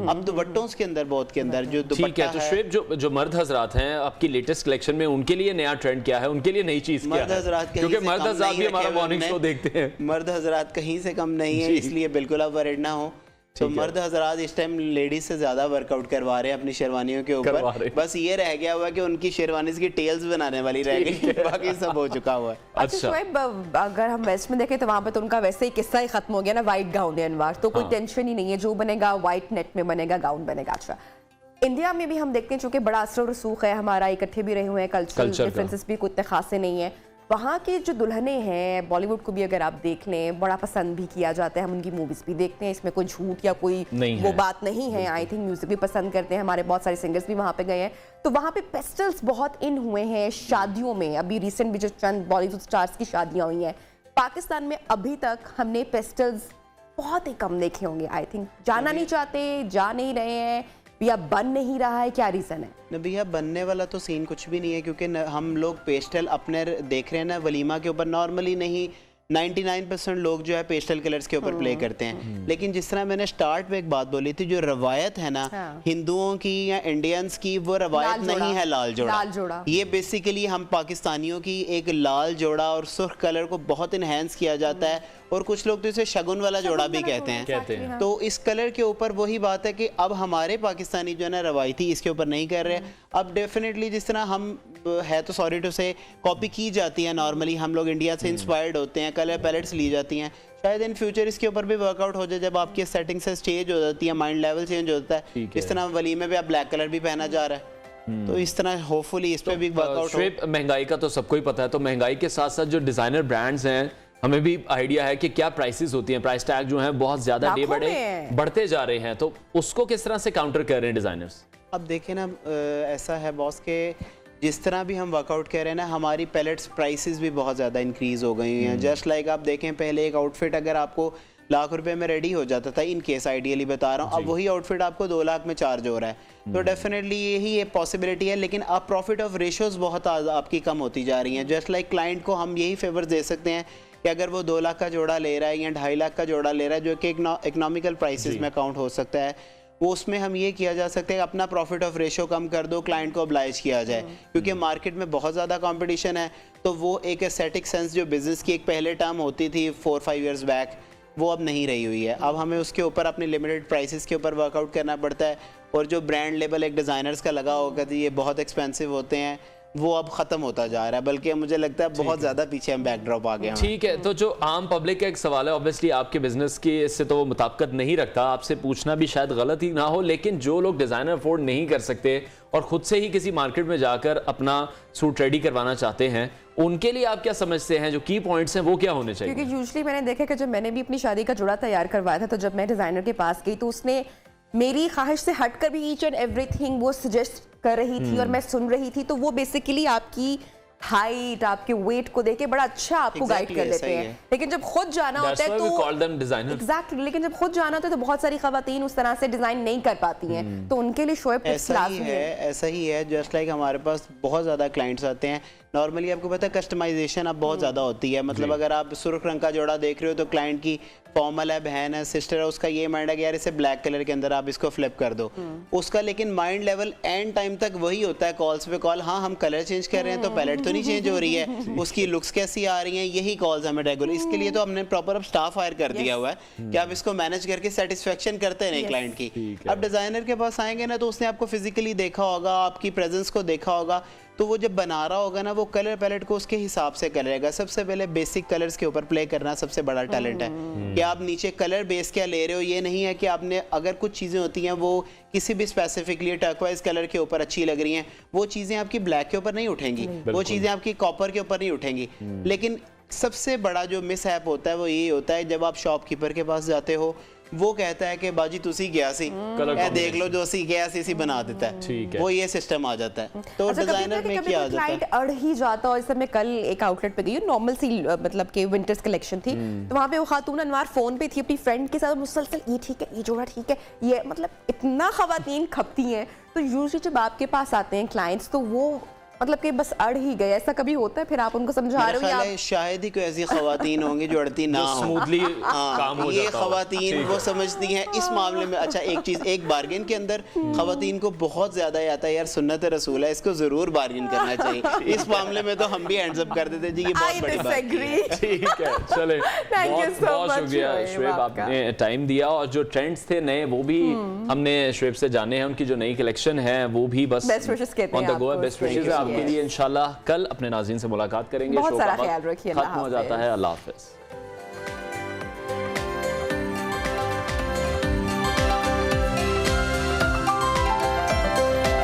अब दुपट्टों के अंदर बहुत के अंदर जो ठीक है। दुपट्टा तो है, शुएब जो मर्द हजरात हैं आपकी लेटेस्ट कलेक्शन में, उनके लिए नया ट्रेंड क्या है, उनके लिए नई चीज क्या मर्द है? हजरात कहीं क्योंकि से मर्द कम हजरात नहीं भी हमारा रखे हुए मॉर्निंग हमने। शो देखते हैं। मर्द हजरात कहीं से कम नहीं है, जी। इसलिए बिल्कुल आप वरिड ना हो। तो मर्द हजरात इस टाइम लेडीज से ज्यादा वर्कआउट करवा रहे हैं अपनी शेरवानियों के करवा ऊपर। रहे हैं। बस ये रह गया हुआ है कि उनकी शेरवानीज की टेल्स बनाने वाली रह गई, बाकी सब हो चुका हुआ है। अच्छा शोएब, अगर हम वेस्ट में देखें तो वहाँ पे तो उनका वैसे ही किस्सा ही खत्म हो गया ना, वाइट गाउन है अनवार, तो कोई टेंशन ही नहीं है, जो बनेगा वाइट नेट में बनेगा, गाउन बनेगा। अच्छा इंडिया में भी हम देखते हैं चूंकि बड़ा असर और रसूख है हमारा, इकट्ठे भी रहे हुए हैं, कल्चरल डिफरेंसेस भी कोई इतने खासे नहीं है। वहाँ की जो दुल्हने हैं, बॉलीवुड को भी अगर आप देख लें, बड़ा पसंद भी किया जाता है, हम उनकी मूवीज भी देखते हैं, इसमें कोई झूठ या कोई वो बात नहीं है। आई थिंक म्यूजिक भी पसंद करते हैं, हमारे बहुत सारे सिंगर्स भी वहाँ पे गए हैं। तो वहाँ पे पेस्टल्स बहुत इन हुए हैं शादियों में, अभी रिसेंट भी जो चंद बॉलीवुड स्टार्स की शादियाँ हुई हैं। पाकिस्तान में अभी तक हमने पेस्टल्स बहुत ही कम देखे होंगे। आई थिंक जाना नहीं चाहते, जा नहीं रहे हैं, या बन नहीं रहा है, क्या रीजन है? न भैया बनने वाला तो सीन कुछ भी नहीं है, क्योंकि हम लोग पेस्टल अपने देख रहे हैं ना वलीमा के ऊपर, नॉर्मली नहीं 99% लोग जो है पेस्टल कलर्स के ऊपर प्ले करते हैं। लेकिन जिस तरह मैंने स्टार्ट में एक बात बोली थी, जो रवायत है ना हिंदुओं की या इंडियंस की, वो रवायत नहीं है लाल जोड़ा। ये बेसिकली हम पाकिस्तानियों की एक लाल जोड़ा और सुर्ख कलर को बहुत इनहेंस किया जाता है, और कुछ लोग तो इसे शगुन वाला जोड़ा भी कहते हैं। तो इस कलर के ऊपर वही बात है कि अब हमारे पाकिस्तानी जो है ना रवायती इसके ऊपर नहीं कर रहे। अब डेफिनेटली जिस तरह हम है तो सॉरी टू से कॉपी की जाती है, नॉर्मली हम लोग इंडिया से इंस्पायर्ड होते हैं, कलर पैलेट्स ली जाती हैं, शायद इन फ्यूचर इसके ऊपर भी वर्कआउट हो जाए, जब आपकी सेटिंग से चेंज हो जाती है, माइंड लेवल चेंज होता है। इस तरह वलीमे पे आप ब्लैक कलर भी पहना जा रहा है, तो इस तरह होपफुली इस पे भी वर्कआउट हो। महंगाई का तो सबको ही पता है, तो महंगाई के साथ साथ जो डिजाइनर ब्रांड्स हैं, हमें भी आइडिया है कि क्या प्राइसेस होती हैं, प्राइस टैग जो हैं बहुत ज्यादा डे बाय डे बढ़ते जा रहे हैं, तो उसको किस तरह से काउंटर कर रहे हैं डिजाइनर्स? अब देखें ना, ऐसा है बॉस के जिस तरह भी हम वर्कआउट कर रहे हैं ना, हमारी पैलेट्स प्राइसेस भी बहुत ज़्यादा इंक्रीज हो गई हैं। जस्ट लाइक आप देखें, पहले एक आउटफिट अगर आपको लाख रुपए में रेडी हो जाता था, इन केस आइडियली बता रहा हूँ, अब वही आउटफिट आपको 2 लाख में चार्ज हो रहा है। तो डेफिनेटली यही एक पॉसिबिलिटी है, लेकिन अब प्रॉफिट ऑफ रेशियोज बहुत आपकी कम होती जा रही हैं। जस्ट लाइक क्लाइंट को हम यही फेवर दे सकते हैं कि अगर वो 2 लाख का जोड़ा ले रहा है या 2.5 लाख का जोड़ा ले रहा है, जो कि इकोनॉमिकल प्राइसेस में काउंट हो सकता है, वो उसमें हम ये किया जा सकता है कि अपना प्रॉफिट ऑफ रेशियो कम कर दो, क्लाइंट को ऑब्लाइज किया जाए, क्योंकि मार्केट में बहुत ज़्यादा कंपटीशन है। तो वो एक एस्थेटिक सेंस जो बिजनेस की एक पहले टर्म होती थी 4-5 इयर्स बैक, वो अब नहीं रही हुई है। अब हमें उसके ऊपर अपने लिमिटेड प्राइसेस के ऊपर वर्कआउट करना पड़ता है, और जो ब्रांड लेबल एक डिज़ाइनर्स का लगा होगा कि ये बहुत एक्सपेंसिव होते हैं, वो अब खत्म होता जा रहा है, बल्कि मुझे लगता है बहुत ज्यादा पीछे हम बैकड्रॉप आ गए हैं। ठीक है, तो जो आम पब्लिक का एक सवाल है, ऑब्वियसली आपके बिजनेस की इससे तो वो मुताबिकत नहीं रखता, आपसे पूछना भी शायद गलत ही ना हो, लेकिन जो लोग डिजाइनर अफोर्ड नहीं कर सकते और खुद से ही किसी मार्केट में जाकर अपना सूट रेडी करवाना चाहते हैं, उनके लिए आप क्या समझते हैं, जो की पॉइंट्स हैं वो क्या होने चाहिए? क्योंकि यूजुअली मैंने देखा कि जब मैंने भी अपनी शादी का जोड़ा तैयार करवाया था, तो जब मैं डिजाइनर के पास गई तो उसने मेरी ख्वाहिश से हटकर भी ईच एंड एवरीथिंग वो सजेस्ट कर रही थी और मैं सुन रही थी। तो वो बेसिकली आपकी हाइट, आपके वेट को देख के बड़ा अच्छा आपको गाइड कर देते हैं, लेकिन जब खुद जाना होता है तो एग्जैक्टली, लेकिन जब खुद जाना होता है तो बहुत सारी खवातीन उस तरह से डिजाइन नहीं कर पाती हैं, तो उनके लिए शोएब ऐसा ही है। जस्ट लाइक हमारे पास बहुत ज्यादा क्लाइंट्स आते हैं, नॉर्मली आपको पता है कस्टमाइजेशन अब बहुत ज़्यादा होती है। मतलब अगर आप सुर्ख रंग का जोड़ा देख रहे हो तो क्लाइंट की फॉर्मल है, बहन है, सिस्टर है, उसका ये माइंड है कि यार इसे ब्लैक कलर के अंदर आप इसको फ्लिप कर दो। उसका लेकिन माइंड लेवल एंड टाइम तक वही होता है, कॉल्स पे कॉल, हाँ हम कलर चेंज कर रहे हैं तो पैलेट तो नहीं चेंज हो रही है, उसकी लुक्स कैसी आ रही हैं, यही कॉल्स हमें रेगुलर। इसके लिए तो हमने प्रॉपर अब स्टाफ हायर कर दिया हुआ है कि आप इसको मैनेज करके सेटिस्फेक्शन करते रहे क्लाइंट की। अब डिजाइनर के पास आएंगे ना तो उसने आपको फिजिकली देखा होगा, आपकी प्रेजेंस को देखा होगा, तो वो जब बना रहा होगा ना वो कलर पैलेट को उसके हिसाब से करेगा। सबसे पहले बेसिक कलर्स के ऊपर प्ले करना सबसे बड़ा टैलेंट है कि आप नीचे कलर बेस क्या ले रहे हो। ये नहीं है कि आपने अगर कुछ चीज़ें होती हैं वो किसी भी स्पेसिफिकली टर्क्वाइज कलर के ऊपर अच्छी लग रही हैं, वो चीज़ें आपकी ब्लैक के ऊपर नहीं उठेंगी, वो चीज़ें आपकी कॉपर के ऊपर नहीं उठेंगी। लेकिन सबसे बड़ा जो मिस हैप होता है वो ये होता है जब आप शॉपकीपर के पास जाते हो, वो कहता है कि बाजी तुसी गया सी देख लो, जो सी गया सी बना देता है, वो ये सिस्टम आ जाता है। तो डिजाइनर में क्या आ जाता है, अड़ ही जाता है। जैसे मैं कल एक आउटलेट पे गई, नॉर्मल सी मतलब के विंटर्स कलेक्शन थी, तो वहाँ पे वो खातून अनवार फोन पे थी अपनी फ्रेंड के साथ, मुसलसल ये ठीक है, ये जोड़ा ठीक है, ये मतलब इतना खवातीन खपती हैं। तो यूजुअली जब आपके पास आते हैं क्लाइंट्स तो वो मतलब कि बस अड़ ही गए, ऐसा कभी होता है? फिर आप उनको समझा रहे हो या शायद ही कोई ऐसी खवातीन होंगी जो अड़ती ना हो, स्मूथली काम हो ये जाता हो। खवातीन वो समझती हैं इस मामले में। अच्छा एक चीज, एक बार्गेन के अंदर खवातीन को बहुत ज्यादा आता है यार, सुन्नत रसूल है, इसको जरूर बार्गेन करना चाहिए। इस मामले में तो हम भी हैंड्स अप कर देते जी, ये बहुत बड़ी बात है। ठीक है, चले बहुत शुक्रिया शुएब, आपने टाइम दिया और जो ट्रेंड्स थे नए वो भी हमने शुएब से जाने हैं, उनकी जो नई कलेक्शन है वो भी बस बेस्ट विशेस कहते हैं ऑन द गो है। आपको बेस्ट उसके विशेस लिए। आपके लिए इंशाल्लाह कल अपने नाज़रीन से मुलाकात करेंगे। बहुत शो सारा का वक्त ख्याल रखिए, खत्म हो जाता है। अल्लाह हाफ़िज़।